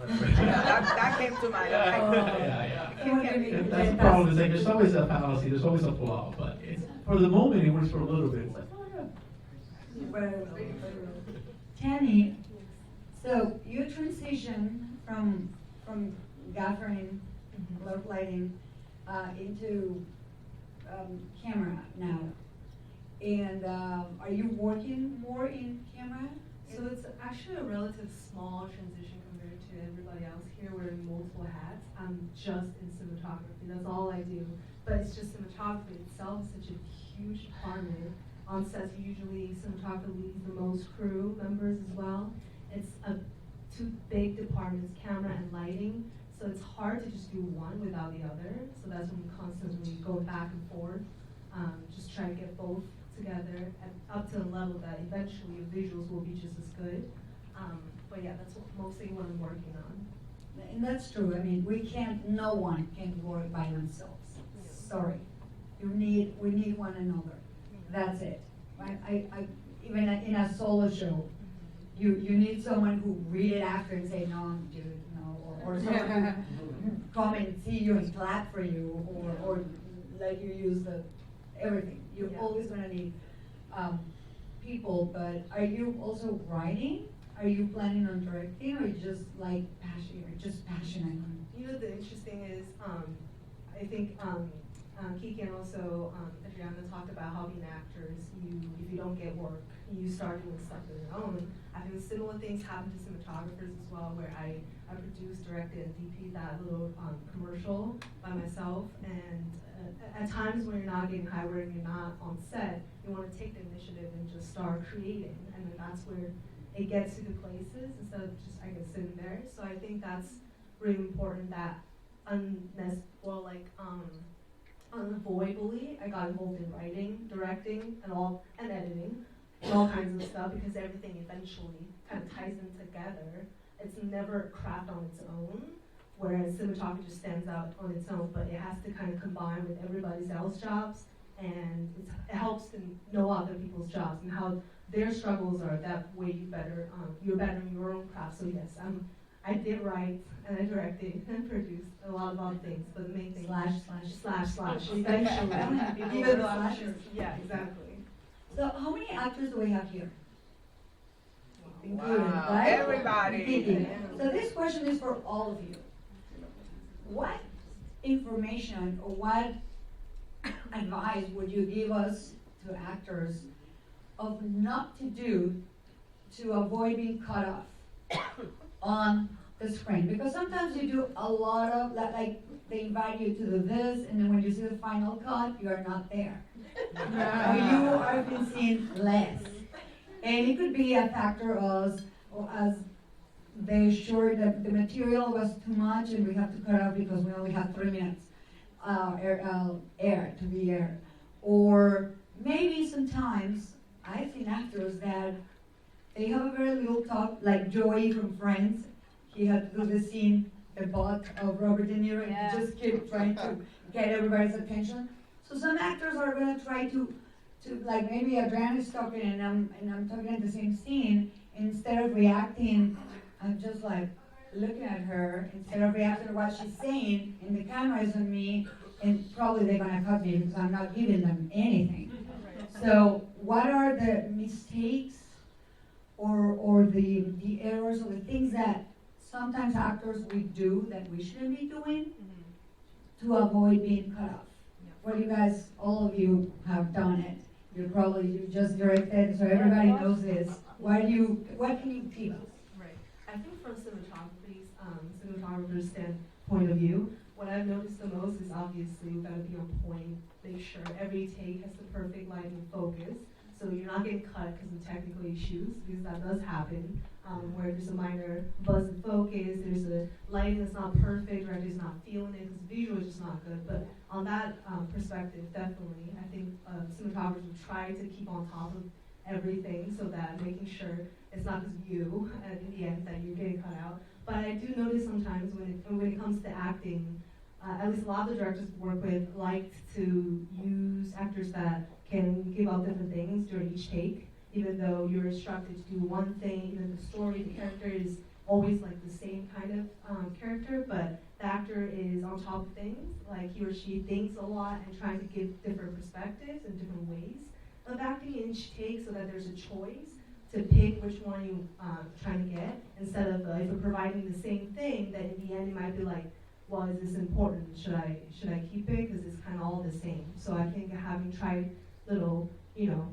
That came to mind. Yeah. That's the problem, is like there's always a fallacy, there's always a flaw, but it's, for the moment it works for a little bit. It's like, oh yeah. Tannie, so you transition from gaffering, love lighting, into camera now. And are you working more in camera? So it's actually a relative small transition compared to everybody else here wearing multiple hats. I'm just in cinematography, that's all I do. But it's just cinematography itself is such a huge department. On sets, usually cinematographer leads the most crew members as well. It's two big departments, camera and lighting. So it's hard to just do one without the other. So that's when we constantly go back and forth, just try to get both together and up to the level that eventually the visuals will be just as good. But yeah, that's mostly what I'm working on. And that's true. I mean, no one can work by themselves. Sorry. We need one another. That's it. I even in a solo show, you need someone who read it after and say, no, dude, no, or someone who come and see you and clap for you, or like you use the everything. You're Yeah. always gonna need people, but are you also writing? Are you planning on directing, or just like passion? You're just passionate? You know, the interesting is, I think Kiki and also Adriana talked about how being actors, if you don't get work, you start doing stuff on your own. I think similar things happen to cinematographers as well, where I produced, directed, and DP'd that little commercial by myself. And at times when you're not getting hired and you're not on set, you want to take the initiative and just start creating. And then that's where it gets to the places instead of just, I guess, sitting there. So I think that's really important that unavoidably, I got involved in writing, directing, and editing, and all kinds of stuff, because everything eventually kind of ties in together. It's never craft on its own, whereas cinematography just stands out on its own, but it has to kind of combine with everybody else's jobs, and it helps to know other people's jobs and how their struggles are. That way you're better in your own craft. So yes, I did write and I directed and produced a lot of other things, but the main thing slash eventually. Even slashers. Yeah, exactly. So how many actors do we have here? Included, Wow, right? everybody. Kiki. So this question is for all of you. What information or what advice would you give us to actors of not to do to avoid being cut off on the screen? Because sometimes you do a lot of, like they invite you to do this, and then when you see the final cut, you are not there. Or you are being seen less. And it could be a factor as they're sure that the material was too much and we have to cut out because we only have 3 minutes air to be aired. Or maybe sometimes I've seen actors that they have a very little talk, like Joey from Friends. He had to do the scene, the butt of Robert De Niro, and he just kept trying to get everybody's attention. So some actors are going to try to like maybe Adriana is talking and I'm talking at the same scene. Instead of reacting, I'm just like looking at her. Instead of reacting to what she's saying, and the camera is on me, and probably they're gonna cut me because I'm not giving them anything. So what are the mistakes or the errors or the things that sometimes actors we do that we shouldn't be doing to avoid being cut off? Well, you guys, all of you have done it. You just directed, so everybody knows this. What can you give us? Right. I think from cinematographer's standpoint of view, what I've noticed the most is obviously we've got to be on point, make sure every take has the perfect light and focus, so you're not getting cut because of technical issues, because that does happen, where there's a minor buzz in focus, there's a lighting that's not perfect, director's not feeling it because the visual is just not good. But on that perspective, definitely, I think cinematographers would try to keep on top of everything so that making sure it's not just you in the end that you're getting cut out. But I do notice sometimes when it comes to acting, at least a lot of the directors we work with like to use actors that can give out different things during each take, even though you're instructed to do one thing, even the story, the character is always like the same kind of character, but the actor is on top of things, like he or she thinks a lot and trying to give different perspectives and different ways of acting in each take so that there's a choice to pick which one you're trying to get, instead of if you're providing the same thing, then in the end it might be like, well, is this important? Should I keep it? Because it's kind of all the same. So I think having tried little,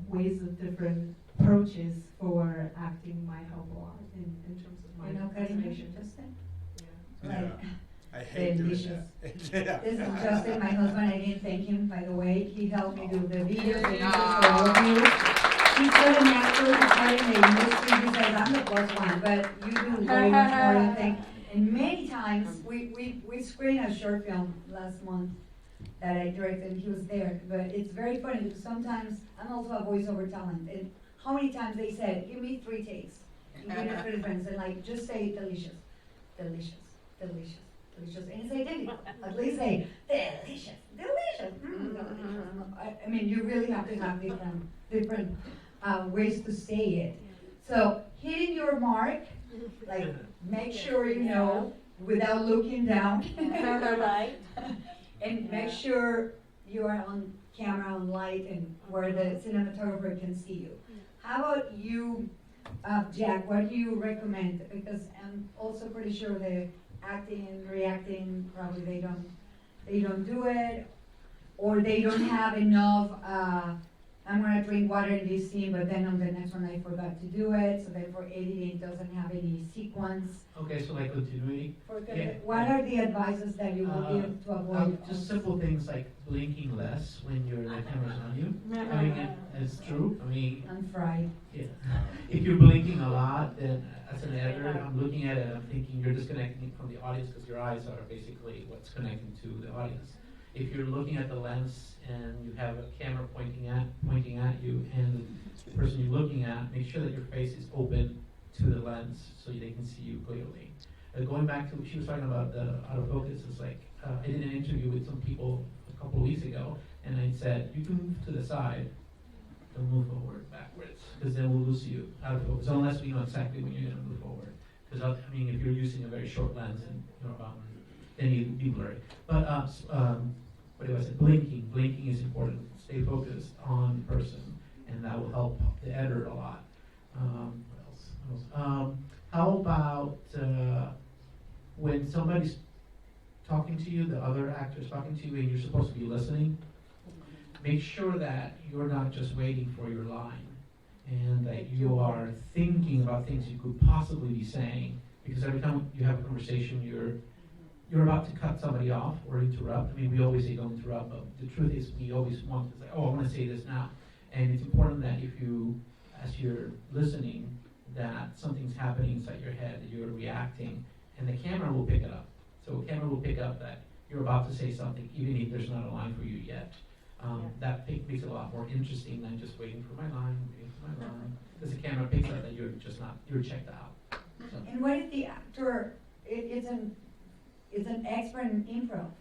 ways of different approaches for acting might help a lot in terms of my Justin? Yeah. Like, I hate doing delicious. that. Yeah. This is Justin, my husband. I didn't thank him, by the way. He helped me do the videos and for all of you. He's not an actor, he's not in the industry. He says, I'm the plus one, but you do very much more than things. And many times, we screened a short film last month that I directed, and he was there. But it's very funny because sometimes I'm also a voiceover talent. And how many times they said, give me 3 takes, including 3 friends, and like, just say delicious, delicious, delicious. Delicious, and it's identical. At least say delicious, delicious, delicious. I mean, you really have to have different ways to say it. So hitting your mark, like make sure you know without looking down, Right. and make sure you are on camera, on light, and where the cinematographer can see you. How about you, Jack? What do you recommend? Because I'm also pretty sure the acting and reacting, probably they don't do it, or they don't have enough. I'm gonna drink water in this scene, but then on the next one I forgot to do it, so therefore editing doesn't have any sequence. Okay, so like continuity. What are the advices that you will give to avoid? Just simple things like blinking less when the camera's on you. I mean, it's true. I mean, I'm fried. yeah. If you're blinking a lot, then as an editor, I'm looking at it and I'm thinking you're disconnecting from the audience because your eyes are basically what's connecting to the audience. If you're looking at the lens and you have a camera pointing at you and the person you're looking at, make sure that your face is open to the lens so they can see you clearly. Going back to what she was talking about, the autofocus, is like, I did an interview with some people a couple of weeks ago, and I said, you can move to the side, don't move forward, backwards, because then we'll lose you out of focus, unless we know exactly when you're going to move forward. Because, I mean, if you're using a very short lens, and then you'd be blurry. But, what do I say? Blinking is important. Stay focused on the person, and that will help the editor a lot. What else? How about when somebody's talking to you, the other actor's talking to you, and you're supposed to be listening? Make sure that you're not just waiting for your line, and that you are thinking about things you could possibly be saying. Because every time you have a conversation, you're about to cut somebody off or interrupt. I mean, we always say don't interrupt, but the truth is we always want to say, oh, I want to say this now. And it's important that if you, as you're listening, that something's happening inside your head, that you're reacting, and the camera will pick it up. So the camera will pick up that you're about to say something, even if there's not a line for you yet. That makes it a lot more interesting than just waiting for my line, because the camera picks up that you're checked out. So. And what if the actor is an expert in improv?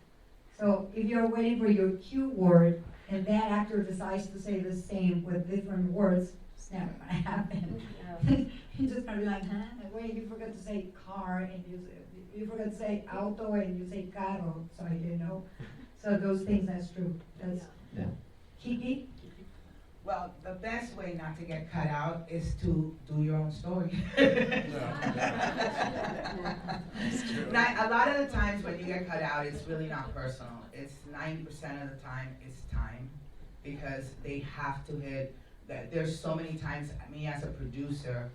So if you're waiting for your cue word and that actor decides to say the same with different words, it's never gonna happen. You're just gonna be like, huh? Wait, you forgot to say car and you forgot to say auto and you say carro, so I didn't know. So those things, that's true. That's Kiki? Well, the best way not to get cut out is to do your own story. Now, a lot of the times when you get cut out, it's really not personal. It's 90% of the time, it's time, because they have to hit that. There's so many times, me as a producer,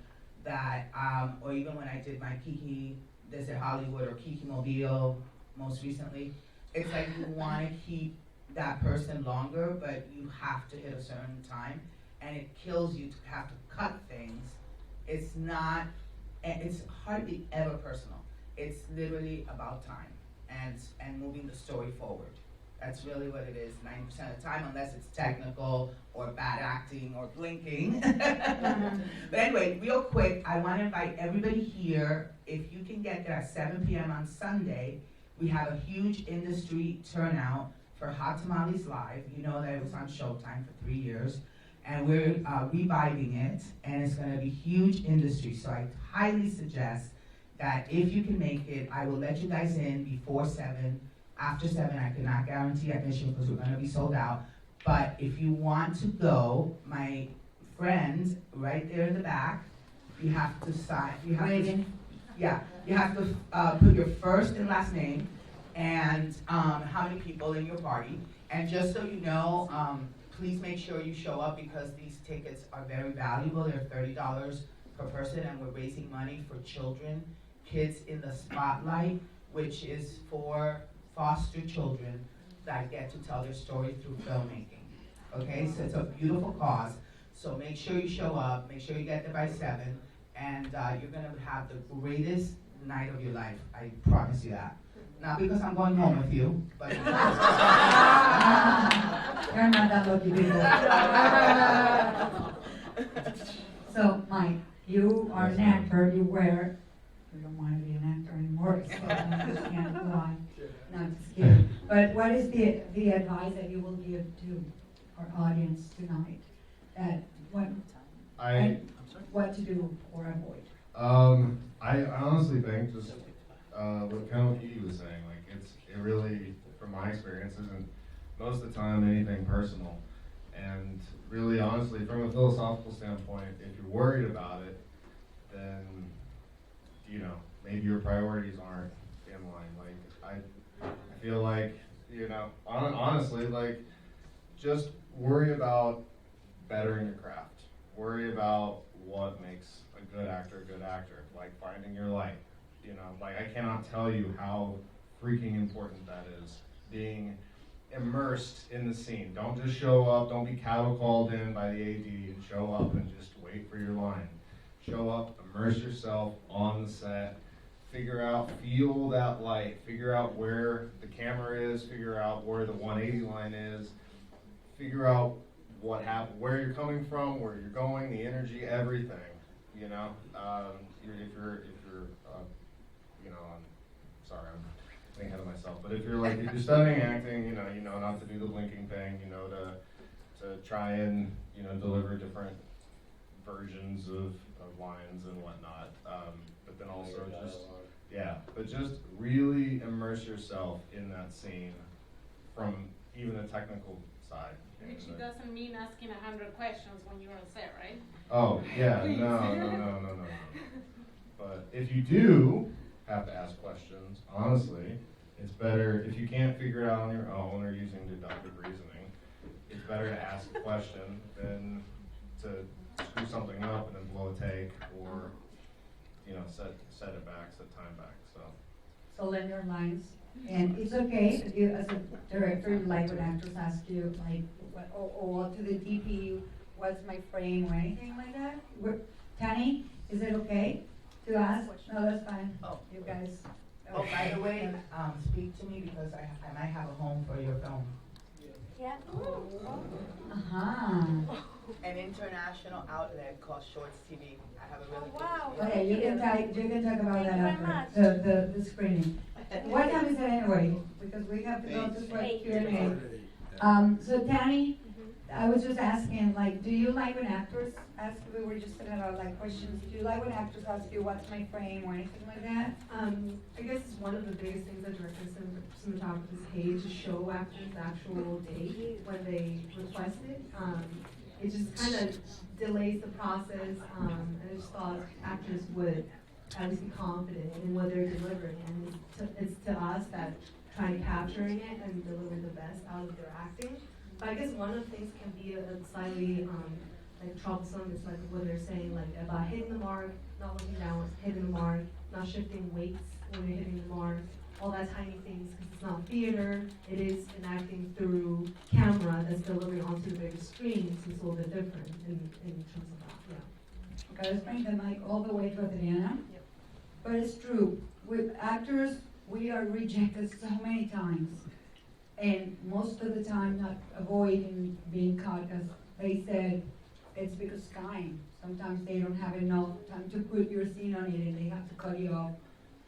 that, or even when I did my Kiki Desde Hollywood or Kiki Mobile most recently, it's like you want to keep that person longer, but you have to hit a certain time, and it kills you to have to cut things. It's hardly ever personal. It's literally about time and moving the story forward. That's really what it is 90% of the time, unless it's technical or bad acting or blinking. But anyway, real quick, I want to invite everybody here. If you can get there at 7 p.m. on Sunday, we have a huge industry turnout for Hot Tamales Live. You know that it was on Showtime for 3 years, and we're reviving it, and it's going to be huge industry. So I highly suggest that if you can make it, I will let you guys in before 7. After 7, I cannot guarantee admission because we're going to be sold out. But if you want to go, my friends right there in the back, you have to sign. You have to put your first and last name and how many people in your party. And just so you know, please make sure you show up because these tickets are very valuable. They're $30 per person, and we're raising money for children, Kids in the Spotlight, which is for foster children that get to tell their story through filmmaking. Okay, so it's a beautiful cause. So make sure you show up, make sure you get there by 7, and you're gonna have the greatest night of your life. I promise you that. Not because I'm going home with you, but You're not that lucky people. So, Mike, you are an actor, you don't want to be an actor anymore, so I just can't go on. No, just kidding. But what is the advice that you will give to our audience tonight? That what to do or avoid? I honestly think just what Kiki was saying, like it really, from my experience, isn't most of the time anything personal. And really, honestly, from a philosophical standpoint, if you're worried about it, then, you know, maybe your priorities aren't in line. Like, I feel like, you know, honestly, like, just worry about bettering your craft. Worry about what makes a good actor, like finding your light. You know, like, I cannot tell you how freaking important that is. Being immersed in the scene. Don't just show up, don't be cattle called in by the AD and show up and just wait for your line. Show up, immerse yourself on the set, figure out, feel that light, figure out where the camera is, figure out where the 180 line is, figure out what happened, where you're coming from, where you're going, the energy, everything, you know. If you're you know, I'm sorry, I'm getting ahead of myself, but if you're studying acting, you know not to do the blinking thing, you know, to try and, you know, deliver different versions of lines and whatnot, but then also just really immerse yourself in that scene from even the technical side. Which doesn't mean asking 100 questions when you're on set, right? Oh, yeah, no. But if you do have to ask questions, honestly, it's better, if you can't figure it out on your own or using deductive reasoning, it's better to ask a question than to screw something up and then blow a take or, you know, set it back, set time back, so. So learn your lines, and it's okay if you, as a director, you like when actors ask you, like, or to the DP, what's my frame or anything like that? Tannie, is it okay to ask? No, that's fine. Oh. You guys. Oh, by the way, speak to me because I might have a home for your film. Yeah. Uh-huh. An international outlet called Shorts TV. I have a really good wow. experience. Okay, you can talk about Thank that you very after the screening. What time is it anyway? Because we have to go to Eight. Q&A. So Tannie, I was just asking, like, do you like when actors ask, we were just talking about like questions, do you like when actors ask you what's my frame or anything like that? I guess it's one of the biggest things that directors and cinematographers hate, to show actors the actual date when they request it. It just kind of delays the process, and I just thought actors would at least be confident in what they're delivering, and it's to us that trying to capturing it and deliver the best out of their acting. But I guess one of the things can be a slightly like troublesome is like what they're saying, like about hitting the mark, not looking down, hitting the mark, not shifting weights when you're hitting the mark, all that tiny things, because it's not theater, it is enacting through camera that's delivering onto the bigger screen, so it's a little bit different in terms of that, yeah. Okay, let's bring the mic all the way to Adriana. Yep. But it's true, with actors, we are rejected so many times. And most of the time not avoiding being caught, as they said, it's because time. Sometimes they don't have enough time to put your scene on it and they have to cut you off.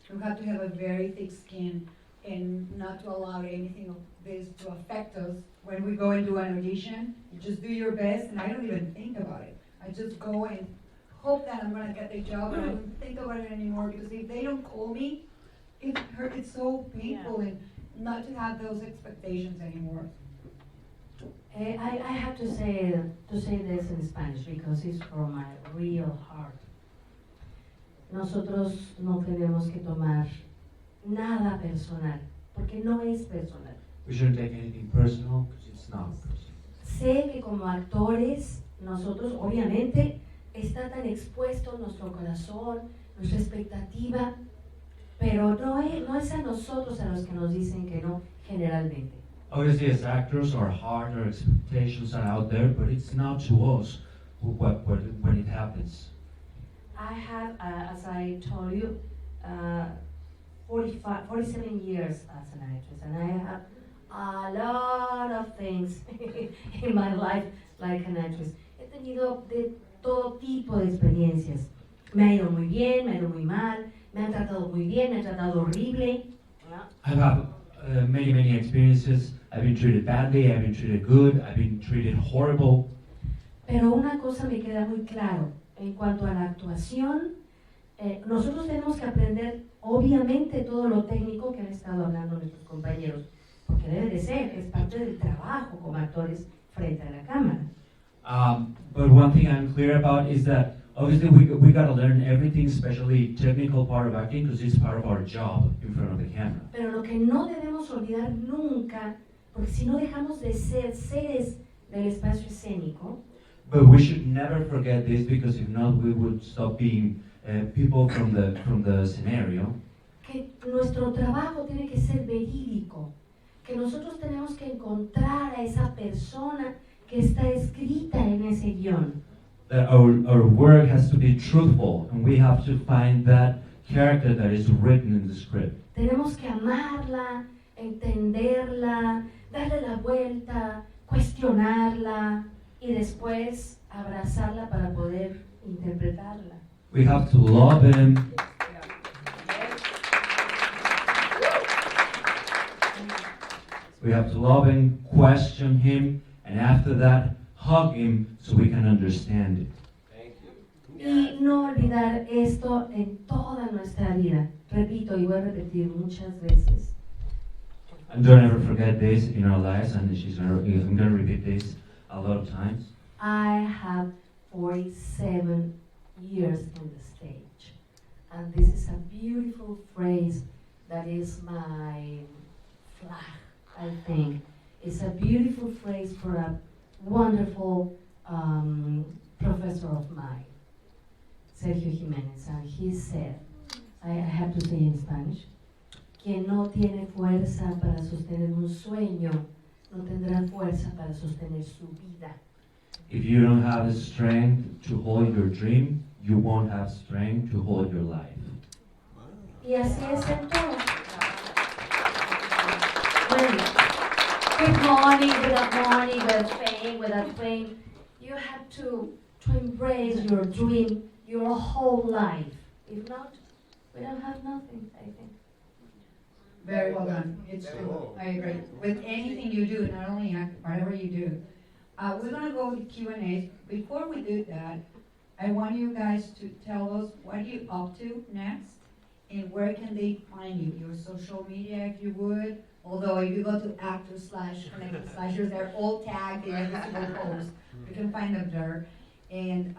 You have to have a very thick skin and not to allow anything of this to affect us. When we go and do an audition, you just do your best, and I don't even think about it. I just go and hope that I'm gonna get the job, and I don't think about it anymore, because if they don't call me, it's so painful, and not to have those expectations anymore. I have to say this in Spanish because it's from my real heart. Nosotros no tenemos que tomar nada personal, porque no es personal. We shouldn't take anything personal because it's not personal. Sé que como actores, nosotros obviamente está tan expuesto nuestro corazón, nuestra expectativa, pero no es a nosotros a los que nos dicen que no generalmente. Obviously, as actors, our heart, our expectations are out there, but it's not to us when it happens. I have, as I told you, 47 years as an actress, and I have a lot of things in my life like an actress. He tenido de todo tipo de experiencias. Me ha ido muy bien, me ha ido muy mal, me han tratado muy bien, me han tratado horrible. I've had many experiences. I've been treated badly, I've been treated good, I've been treated horrible. Pero una cosa me queda muy claro, en cuanto a la actuación, nosotros tenemos que aprender, obviamente, todo lo técnico que han estado hablando nuestros compañeros, porque debe de ser, es parte del trabajo como actores frente a la cámara. But one thing I'm clear about is that obviously we got to learn everything, especially technical part of acting, because it's part of our job in front of the camera. Pero lo que no debemos olvidar nunca, porque si no dejamos de ser seres del espacio escénico, But we should never forget this, because if not, we would stop being people from the scenario. que nuestro trabajo tiene que ser verídico, que nosotros tenemos que encontrar a esa persona que está escrita en ese guión. That our work has to be truthful, and we have to find that character that is written in the script. Tenemos que amarla, entenderla, darle la vuelta, cuestionarla y después abrazarla para poder interpretarla. We have to love him. We have to love him, question him, and after that, hug him so we can understand it. Y no olvidar esto en toda nuestra vida. Repito y voy a repetir muchas veces. And don't ever forget this in our lives, and I'm going to repeat this a lot of times. I have 47 years on the stage. And this is a beautiful phrase that is my flag, I think. It's a beautiful phrase for a wonderful professor of mine, Sergio Jimenez, and he said, I have to say in Spanish, quien no tiene fuerza para sostener un sueño, no tendrá fuerza para sostener su vida. If you don't have the strength to hold your dream, you won't have strength to hold your life. Y así es en todo. With money, with fame, you have to embrace your dream your whole life. If not, we don't have nothing, I think. Very well done. It's true. I agree. With anything you do, not only act, whatever you do. We're gonna go with Q&A. Before we do that, I want you guys to tell us what you're up to next and where can they find you? Your social media, if you would. Although if you go to actors/connected/slashers, they're all tagged in every single post. You can find them there. And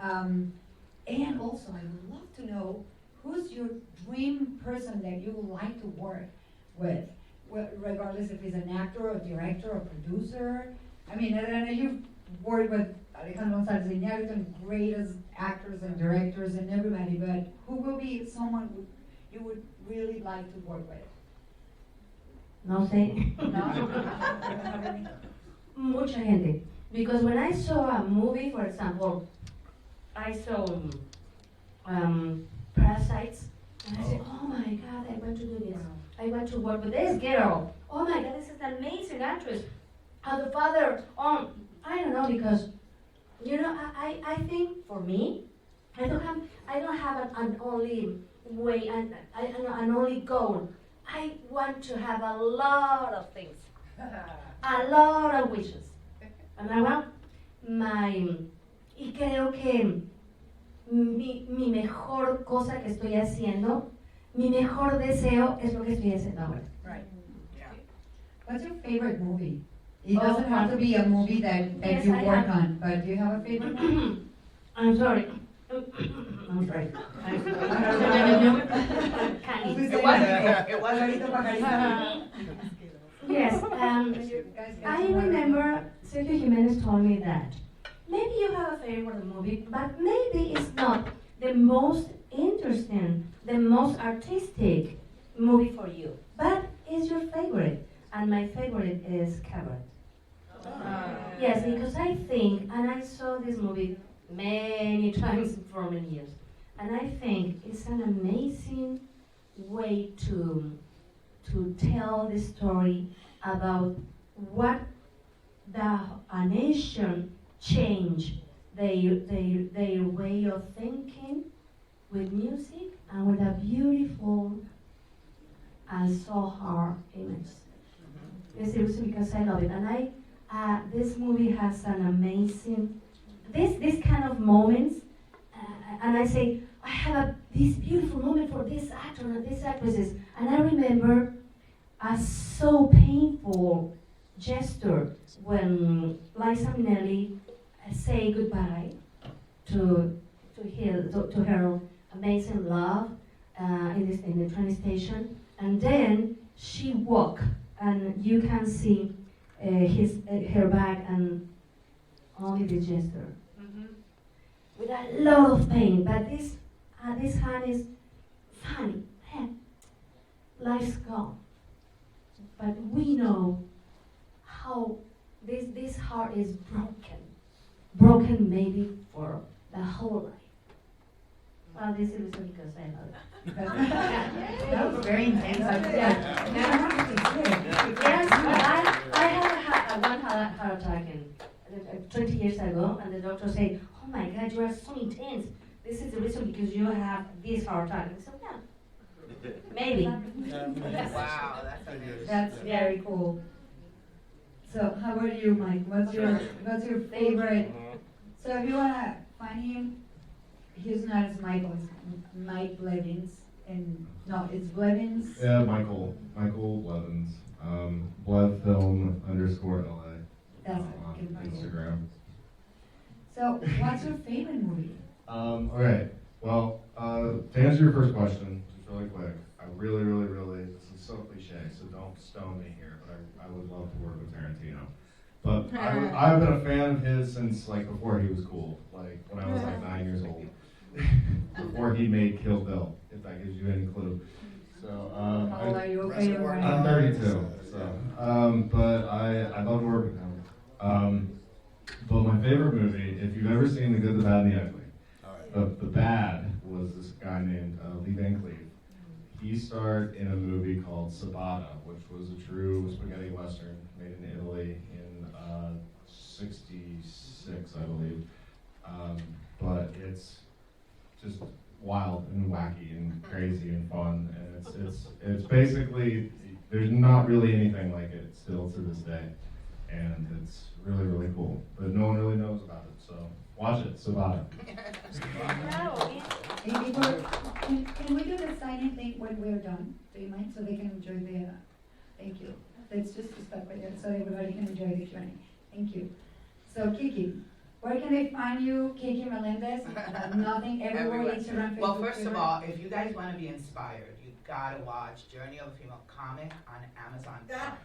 also, I would love to know who's your dream person that you would like to work with, regardless if he's an actor, or director, or producer. I mean, I know you've worked with Alejandro González Iñárritu and greatest actors and directors and everybody, but who will be someone you would really like to work with? No sé. No? Mucha gente. Because when I saw a movie, for example, I saw Parasites, and I said, oh my God, I want to do this. I want to work with this girl. Oh my God, this is an amazing actress. The father, I don't know, because, you know, I think for me, I don't have an only way, an only goal. I want to have a lot of things, a lot of wishes. And I want y creo que mi mejor cosa que estoy haciendo, mi mejor deseo es lo que estoy haciendo ahora. Right. Yeah. What's your favorite movie? It doesn't have to be a movie that Yes, you I work have. on, but do you have a favorite movie? I'm sorry. I'm sorry. Candid. It was ahorita pajarito. Yes, I remember Sergio Jimenez told me that maybe you have a favorite movie, but maybe it's not the most interesting, the most artistic movie for you. But it's your favorite, and my favorite is Cabaret. Yes, because I think, and I saw this movie many times for many years, and I think it's an amazing way to tell the story about what a nation changed their way of thinking with music and with a beautiful and so hard image. Seriously, because I love it, and this movie has an amazing this kind of moments, and I say I have this beautiful moment for this actor and these actresses, and I remember a so painful gesture when Liza Minnelli say goodbye to her amazing love in the train station, and then she walk, and you can see her back and only the gesture, with a lot of pain. But this hand is funny. Life's gone, but we know how this heart is broken maybe for the whole life. Well, this is because I love it. That was very intense. Yes, but I had one heart attack 20 years ago, and the doctor said, "Oh my God, you are so intense. This is the reason because you have this heart attack." And I said, "Yeah, maybe." Wow, that's amazing. That's very cool. So how about you, Mike? What's your favorite? So if you wanna find him, he's not as Michael, it's Mike Blevins, and no, it's Blevins. Yeah, Michael Blevins. Blevfilm _LA. That's on it. Instagram. So what's your favorite movie? Okay. Well, to answer your first question, just really quick, I really, this is so cliche, so don't stone me here, but I would love to work with Tarantino. But I've been a fan of his since like before he was cool, like when I was like 9 years old, before he made Kill Bill, if that gives you any clue. So How old are you? Okay, I'm 32. So, but I love to work with him. But my favorite movie, if you've ever seen The Good, the Bad, and the Ugly, the bad was this guy named Lee Van Cleef. He starred in a movie called Sabata, which was a true spaghetti western made in Italy in '66, I believe. But it's just wild and wacky and crazy and fun, and it's basically, there's not really anything like it still to this day, and it's really cool, but no one really knows about it, so watch it. Sabata. Hey, people, can we do the signing thing when we're done? Do you mind? So they can enjoy the, thank you. Let's just stop right there so everybody can enjoy the Q&A. Thank you. So Kiki, where can they find you? Kiki Melendez? Nothing, everywhere, Instagram, Facebook, Well, first of Twitter. all, if you guys want to be inspired, you gotta watch Journey of a Female Comic on Amazon Prime.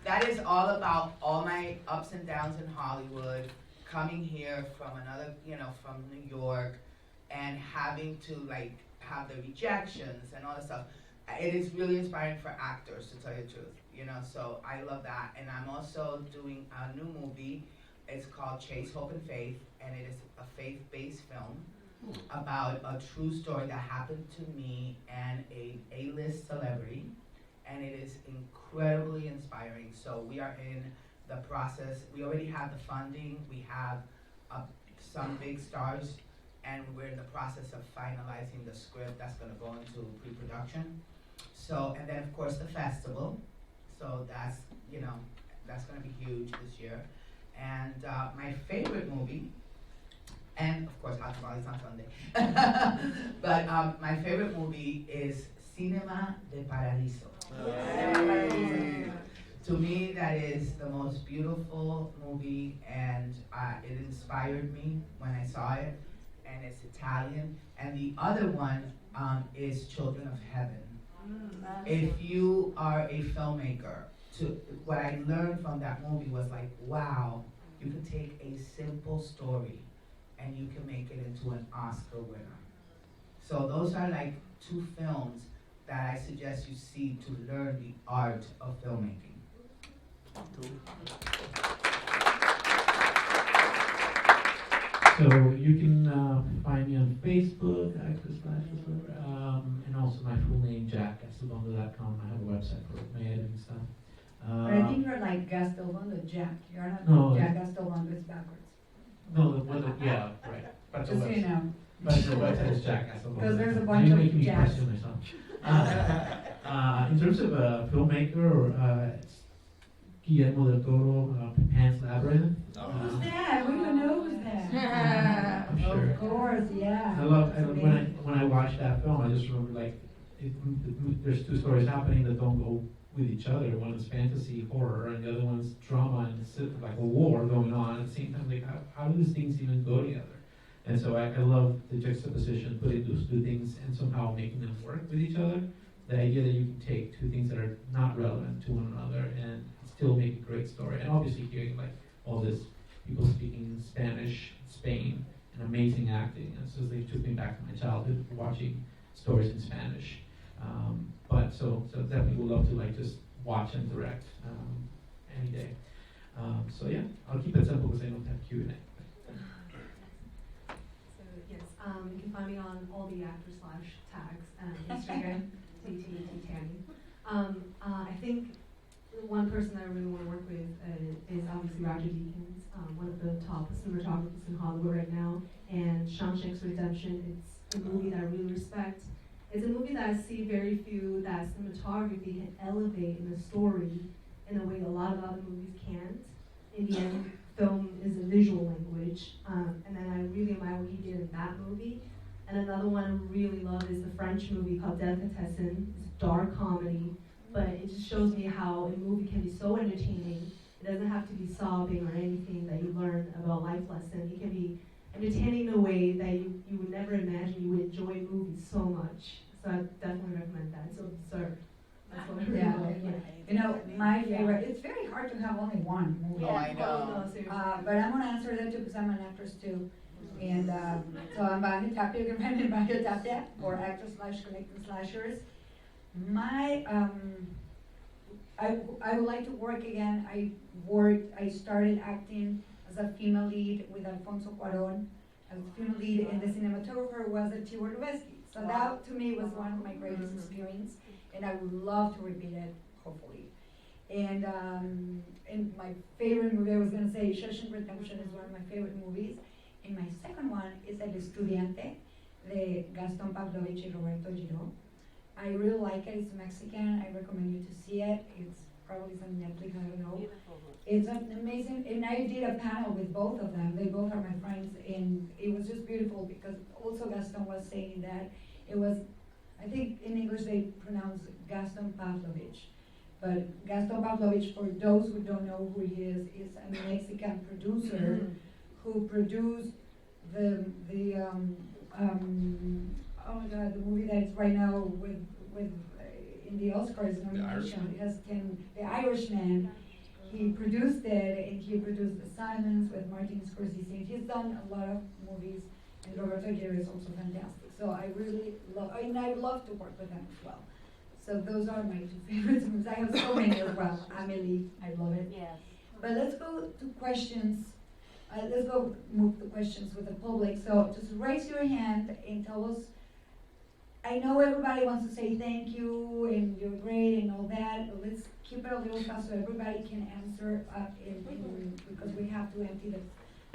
That is all about all my ups and downs in Hollywood, coming here from another, from New York, and having to like have the rejections and all that stuff. It is really inspiring for actors, to tell you the truth, so I love that. And I'm also doing a new movie. It's called Chase, Hope, and Faith, and it is a faith-based film about a true story that happened to me and a A-list celebrity, and it is incredibly inspiring. So we are in the process. We already have the funding. We have some big stars, and we're in the process of finalizing the script that's going to go into pre-production. So, and then of course the festival. So that's, that's going to be huge this year. And my favorite movie, and of course Hot Tamales on Sunday, but my favorite movie is Cinema de Paradiso. To me, that is the most beautiful movie, and it inspired me when I saw it, and it's Italian. And the other one is Children of Heaven. If you are a filmmaker, what I learned from that movie was like, wow, you can take a simple story and you can make it into an Oscar winner. So those are like two films that I suggest you see to learn the art of filmmaking. So you can find me on Facebook, and also my full name, Gastelbondo.com. I have a website for my editing stuff. But I think you're like Gastelbondo Jack. You're not No, Jack Gastelbondo, it's backwards. No, yeah, right. But Just so you know. But the website is Jack Gastelbondo. Because there's a bunch You're of making me Jacks. question myself. In terms of a filmmaker, it's Guillermo del Toro, Pan's Labyrinth. Who's that? We don't know who's that. I'm sure. Of course, yeah. I love when I watched that film. I just remember like there's two stories happening that don't go with each other. One is fantasy horror, and the other one's drama and like a war going on at the same time. Like how do these things even go together? And so I love the juxtaposition, putting those two things and somehow making them work with each other. The idea that you can take two things that are not relevant to one another and still make a great story. And obviously hearing like all this people speaking Spanish, Spain, and amazing acting. And so they took me back to my childhood watching stories in Spanish. But so definitely would love to like just watch and direct any day. So yeah, I'll keep it simple because I don't have Q&A. So yes, you can find me on all the actor/tags and Instagram, Tannie. I think the one person I really want to work with is obviously Roger Deakins, one of the top cinematographers in Hollywood right now, and Shawshank's Redemption. It's a movie that I really respect. It's a movie that I see very few that cinematography can elevate in a story in a way a lot of other movies can't. In the end, film is a visual language, and then I really admire what he did in that movie. And another one I really love is the French movie called Delicatessen. It's a dark comedy, but it just shows me how a movie can be so entertaining. It doesn't have to be sobbing or anything that you learn about life lesson. It can be entertaining in a way that you would never imagine you would enjoy movies so much. So I definitely recommend that. So Sir. That's what I really Yeah. love. Yeah. You know, my favorite, it's very hard to have only one movie. Oh, I know. No, seriously. But I'm gonna answer that too because I'm an actress too. And so I'm Vange Tapia, you can find me Vange Tapia, or actor/connecting slashers. My, I would like to work again. I started acting as a female lead with Alfonso Cuarón. As a female lead, and the cinematographer was Tibor Lubezki. So that to me was one of my greatest experiences, and I would love to repeat it, hopefully. And my favorite movie, I was going to say Shawshank Redemption is one of my favorite movies. And my second one is El Estudiante, de Gaston Pavlovich and Roberto Giro. I really like it. It's Mexican. I recommend you to see it. It's probably on Netflix, I don't know. It's an amazing, and I did a panel with both of them. They both are my friends, and it was just beautiful because also Gaston was saying that it was, I think in English they pronounce Gaston Pavlovich. But Gaston Pavlovich, for those who don't know who he is a Mexican producer who produced the oh my God, the movie that's right now with in the Oscars nomination. It has 10. The Irishman. He produced it, and he produced The Silence with Martin Scorsese. He's done a lot of movies, and Roberto Giro is also fantastic. So I really love, and I love to work with him as well. So those are my two favorite movies. I have so many as well. Amelie, I love it. Yes. But let's go to questions. Let's go move the questions with the public. So just raise your hand and tell us. I know everybody wants to say thank you and you're great and all that, but let's keep it a little fast so everybody can answer because we have to empty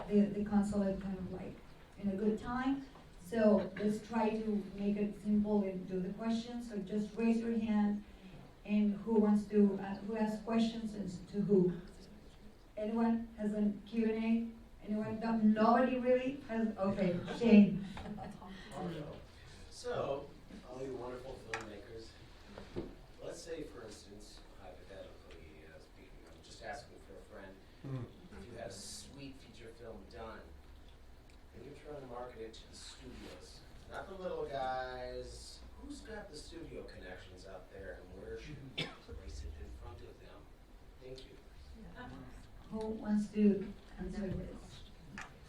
the console at kind of like in a good time. So let's try to make it simple and do the questions. So just raise your hand and who wants to, who has questions and to who? Anyone has a Q&A? Anyone? No, nobody really has? Okay, Shane. So, all you wonderful filmmakers, let's say, for instance, hypothetically speaking, I'm just asking for a friend, if you had a sweet feature film done, and you're trying to market it to the studios, not the little guys, who's got the studio connections out there, and where should we place it in front of them? Thank you. Who wants to answer this?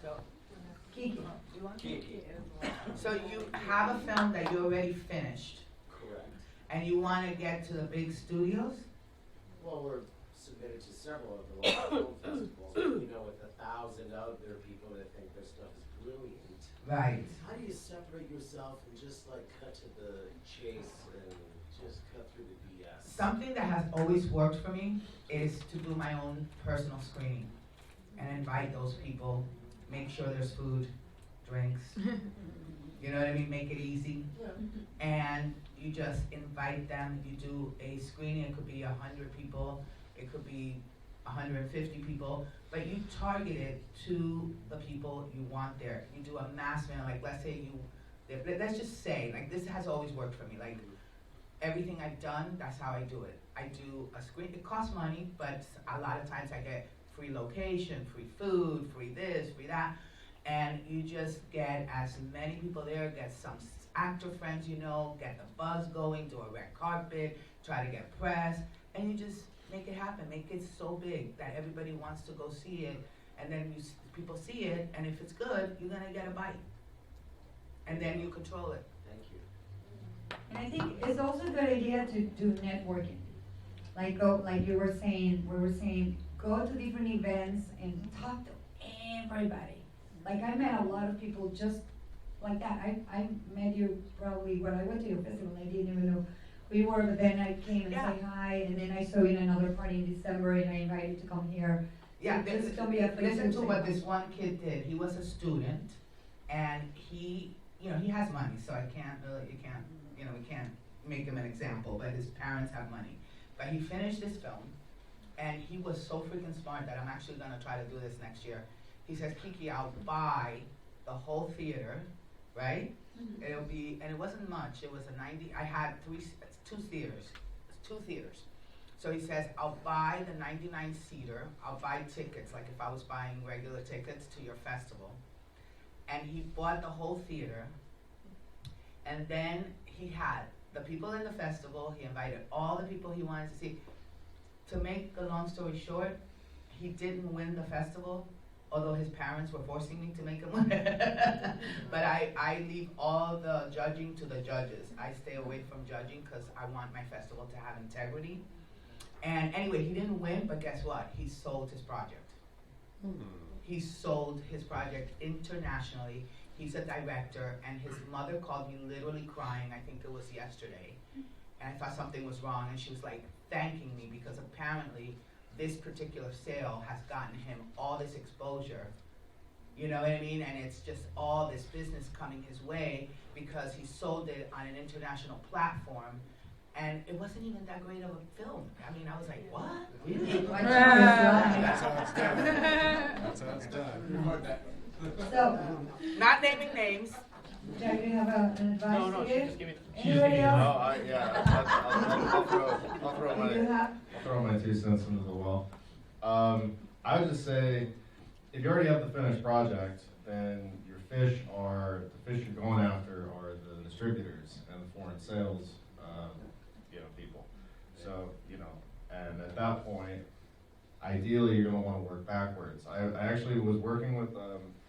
So, Kiki. Kiki. So you have a film that you already finished, Correct. and you want to get to the big studios? Well, we're submitted to several of the local film festivals, but, you know, with 1,000 other people that think their stuff is brilliant. Right. How do you separate yourself and just like cut to the chase and just cut through the BS? Something that has always worked for me is to do my own personal screening and invite those people, make sure there's food, drinks, you know what I mean, make it easy. And you just invite them, you do a screening, it could be 100 people, it could be 150 people, but you target it to the people you want there. You do a mass mail, like let's say let's just say, like this has always worked for me, like everything I've done, that's how I do it. I do a screen, it costs money, but a lot of times I get free location, free food, free this, free that, and you just get as many people there, get some actor friends you know, get the buzz going, do a red carpet, try to get press, and you just make it happen, make it so big that everybody wants to go see it, and then people see it, and if it's good, you're gonna get a bite. And then you control it. Thank you. And I think it's also a good idea to do networking. Like you were saying, we were saying, go to different events and talk to everybody. Like I met a lot of people just like that. I met you probably when I went to your festival. I didn't even know who you were, but then I came and said hi, and then I saw you in another party in December, and I invited you to come here. Yeah, So just don't be afraid listen to say what hi. this one kid did. He was a student, and he has money, so we can't make him an example, but his parents have money. But he finished this film, and he was so freaking smart that I'm actually gonna try to do this next year. He says, Kiki, I'll buy the whole theater, right? Mm-hmm. It'll be, and it wasn't much, it was I had two theaters. So he says, I'll buy the 99-seater, I'll buy tickets, like if I was buying regular tickets to your festival. And he bought the whole theater, and then he had the people in the festival, he invited all the people he wanted to see. To make the long story short, he didn't win the festival, although his parents were forcing me to make him win. But I leave all the judging to the judges. I stay away from judging because I want my festival to have integrity. And anyway, he didn't win, but guess what? He sold his project. He sold his project internationally. He's a director, and his mother called me literally crying, I think it was yesterday. And I thought something was wrong, and she was like thanking me because apparently this particular sale has gotten him all this exposure. You know what I mean? And it's just all this business coming his way because he sold it on an international platform. And it wasn't even that great of a film. I mean, I was like, what? Really? That's how it's done. That's how it's done. So, Not naming names. Jack, do you have an advice No, to she give? just gave me. Anybody else? I'll Do you have? throw my 2 cents into the well. I would just say, if you already have the finished project, then your fish the fish you're going after are the distributors and the foreign sales, people. So, and at that point, ideally you're going to want to work backwards. I actually was working with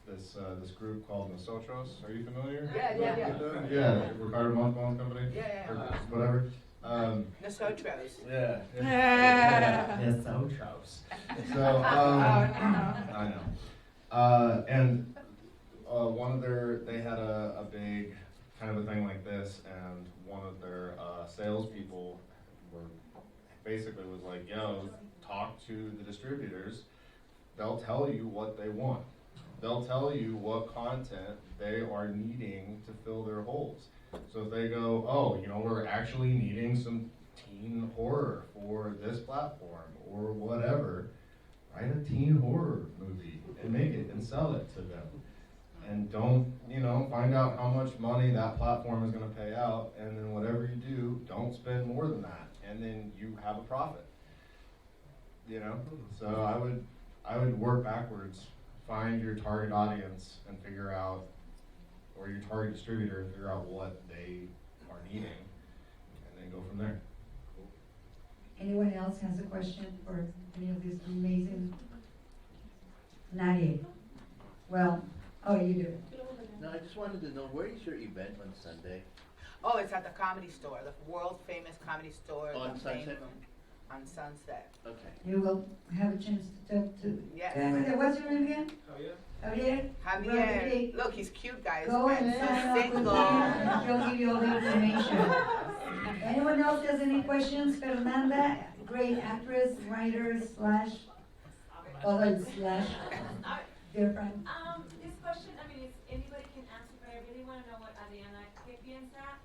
this group called Nosotros. Are you familiar? Yeah. With them? Yeah, Ricardo Montalban's company. Yeah. Or whatever. Nosotros. Yeah. Nosotros. So I know. And they had a big kind of a thing like this, and one of their salespeople basically was like, yo, talk to the distributors. They'll tell you what they want. They'll tell you what content they are needing to fill their holes. So if they go, oh, we're actually needing some teen horror for this platform or whatever, write a teen horror movie and make it and sell it to them. And don't, find out how much money that platform is going to pay out, and then whatever you do, don't spend more than that, and then you have a profit. So I would work backwards, find your target audience and figure out, or your target distributor and figure out what they are needing, and then go from there. Anyone else has a question for any of these amazing? Nadia. Well, you do. No, I just wanted to know, where is your event on Sunday? Oh, it's at the Comedy Store, the world famous Comedy Store. On the main Sunset? room. On Sunset. Okay. You will have a chance to talk to. Yes. What's your name again? Javier. Javier. Look, he's cute, guys. Go and sign up with Single. him. He'll give you all the information. Anyone else has any questions? Fernanda, great actress, writer, / dear friend. This question, if anybody can answer, but I really want to know what Adriana, ¿qué piensa?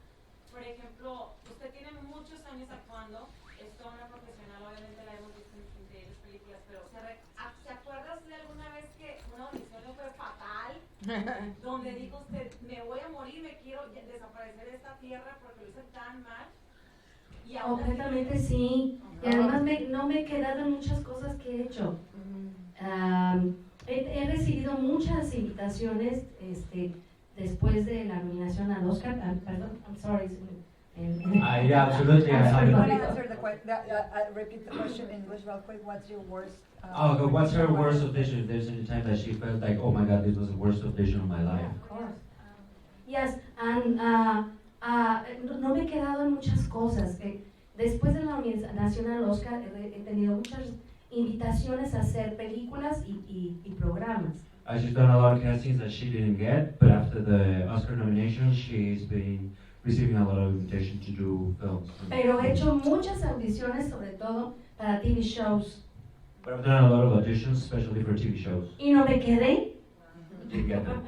Por ejemplo, usted tiene muchos años actuando, es toda una profesional, obviamente la hemos visto en increíbles películas, pero ¿se acuerdas de alguna vez que una audición le fue fatal? Donde dijo usted, me voy a morir, me quiero desaparecer de esta tierra porque lo hice tan mal. Completamente sí. Y además no me he quedado en muchas cosas que he hecho. He recibido muchas invitaciones después de la nominación al Oscar. Perdón, I'm sorry. Yeah, absolutely. I want to answer the question. Repeat the question in English real quick. What's your worst? What's her worst audition? If there's any time that she felt like, oh my God, this was the worst audition of my life. Of course. Yes, and no me he quedado en muchas cosas. Después de la nominación al Oscar he tenido muchas invitaciones a hacer películas y programas. She's done a lot of castings that she didn't get, but after the Oscar nomination, she's been receiving a lot of invitations to do films. Pero he hecho muchas audiciones, sobre todo para TV shows. But I've done a lot of auditions, especially for TV shows. Y no me quedé. Didn't get them.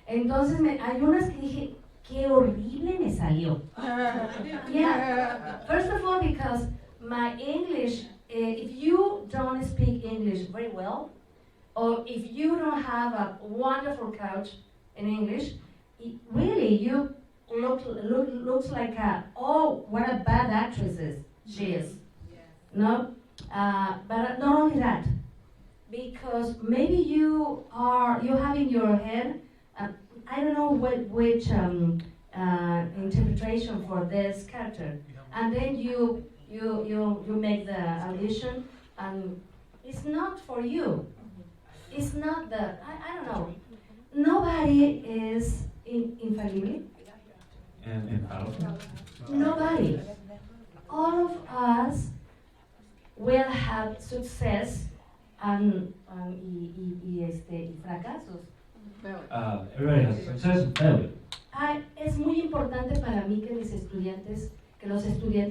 Entonces hay unas que dije, qué horrible me salió. Yeah. First of all, because my English, if you don't speak English very well, or if you don't have a wonderful couch in English, really you looks like oh, what a bad actress she is. No, but not only that, because maybe you have in your head, I don't know which interpretation for this character, and then you make the audition, and it's not for you. It's not I don't know. Nobody is infallible. Nobody. All of us will have success y fracasos. Everybody has success and failure. Es muy importante para mí que los estudiantes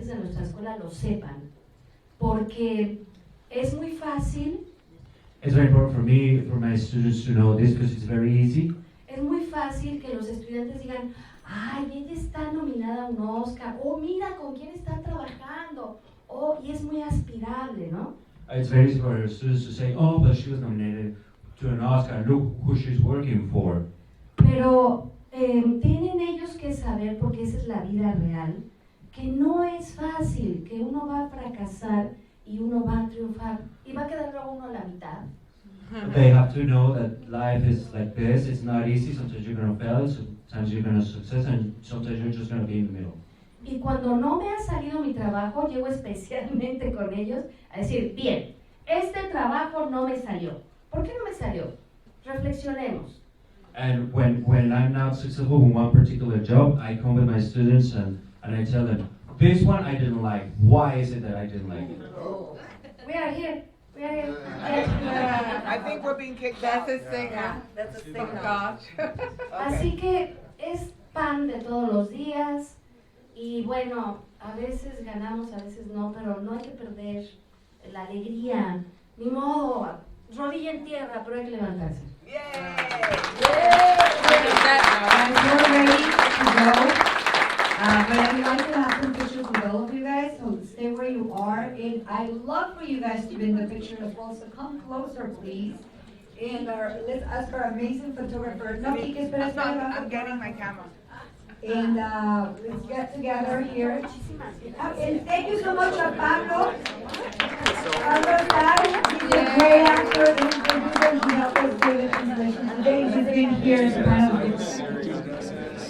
de nuestra escuela lo sepan, porque es muy fácil. It's very important for me, for my students to know this because it's very easy. Es muy fácil que los estudiantes digan, ay, ella está nominada a un Oscar, oh, mira con quién está trabajando, oh, y es muy aspirable, ¿no? It's very easy for students to say, oh, but she was nominated to an Oscar, look who she's working for. Pero tienen ellos que saber, porque esa es la vida real, que no es fácil, que uno va a fracasar y uno va a triunfar y va a quedar luego uno a la mitad. They have to know that life is like this. It's not easy. Sometimes you're going to fail, sometimes you're going to success, and sometimes you're just going to be in the middle. Y cuando no me ha salido mi trabajo, llego especialmente con ellos a decir, bien, este trabajo no me salió. ¿Por qué no me salió? Reflexionemos. And when I'm not successful in one particular job, I come with my students and I tell them, this one I didn't like. Why is it that I didn't like it? We are here. I think we're being kicked out. That's a signal. That's a signal. Así que es pan de todos los días y bueno, a veces ganamos, a veces no, pero no hay que perder la alegría. Ni modo, rodilla en tierra, pero hay que levantarse. And we're ready to go. But I'd like to have some pictures with all of you guys, so stay where you are. And I'd love for you guys to be in the picture as well, so come closer, please. And let's ask our amazing photographer. No, Kiki, espera, espera. I'm getting my camera. And let's get together here. And thank you so much to Pablo. Pablo Tang, he's a great actor and producer. He helped us do the translation today. He's been here as kind of.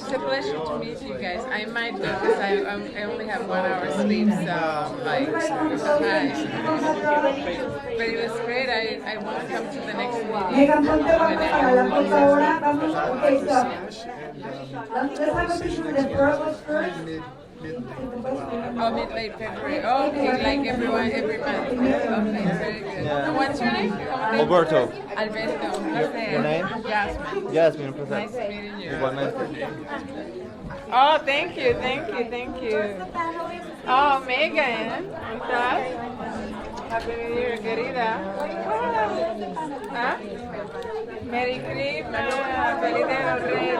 It's a pleasure to meet you guys. I might go because I only have 1 hour sleep, so like, hi. But it was great. I want to come to the next meeting. Megan, ponte vamos para la foto ahora. Vamos, okay, so. Let's have a picture with the girls first. Oh, mid-late February. Oh, okay, like every month. Okay, very good. Yeah. What's your name? Alberto. Alberto. Your name? Jasmine. Jasmine, un placer. Nice meeting you. Igualmente. Oh, thank you. Oh, Megan. ¿Cómo estás? Happy New Year, querida. ¿Ah? Merry Christmas. Feliz de los Reyes.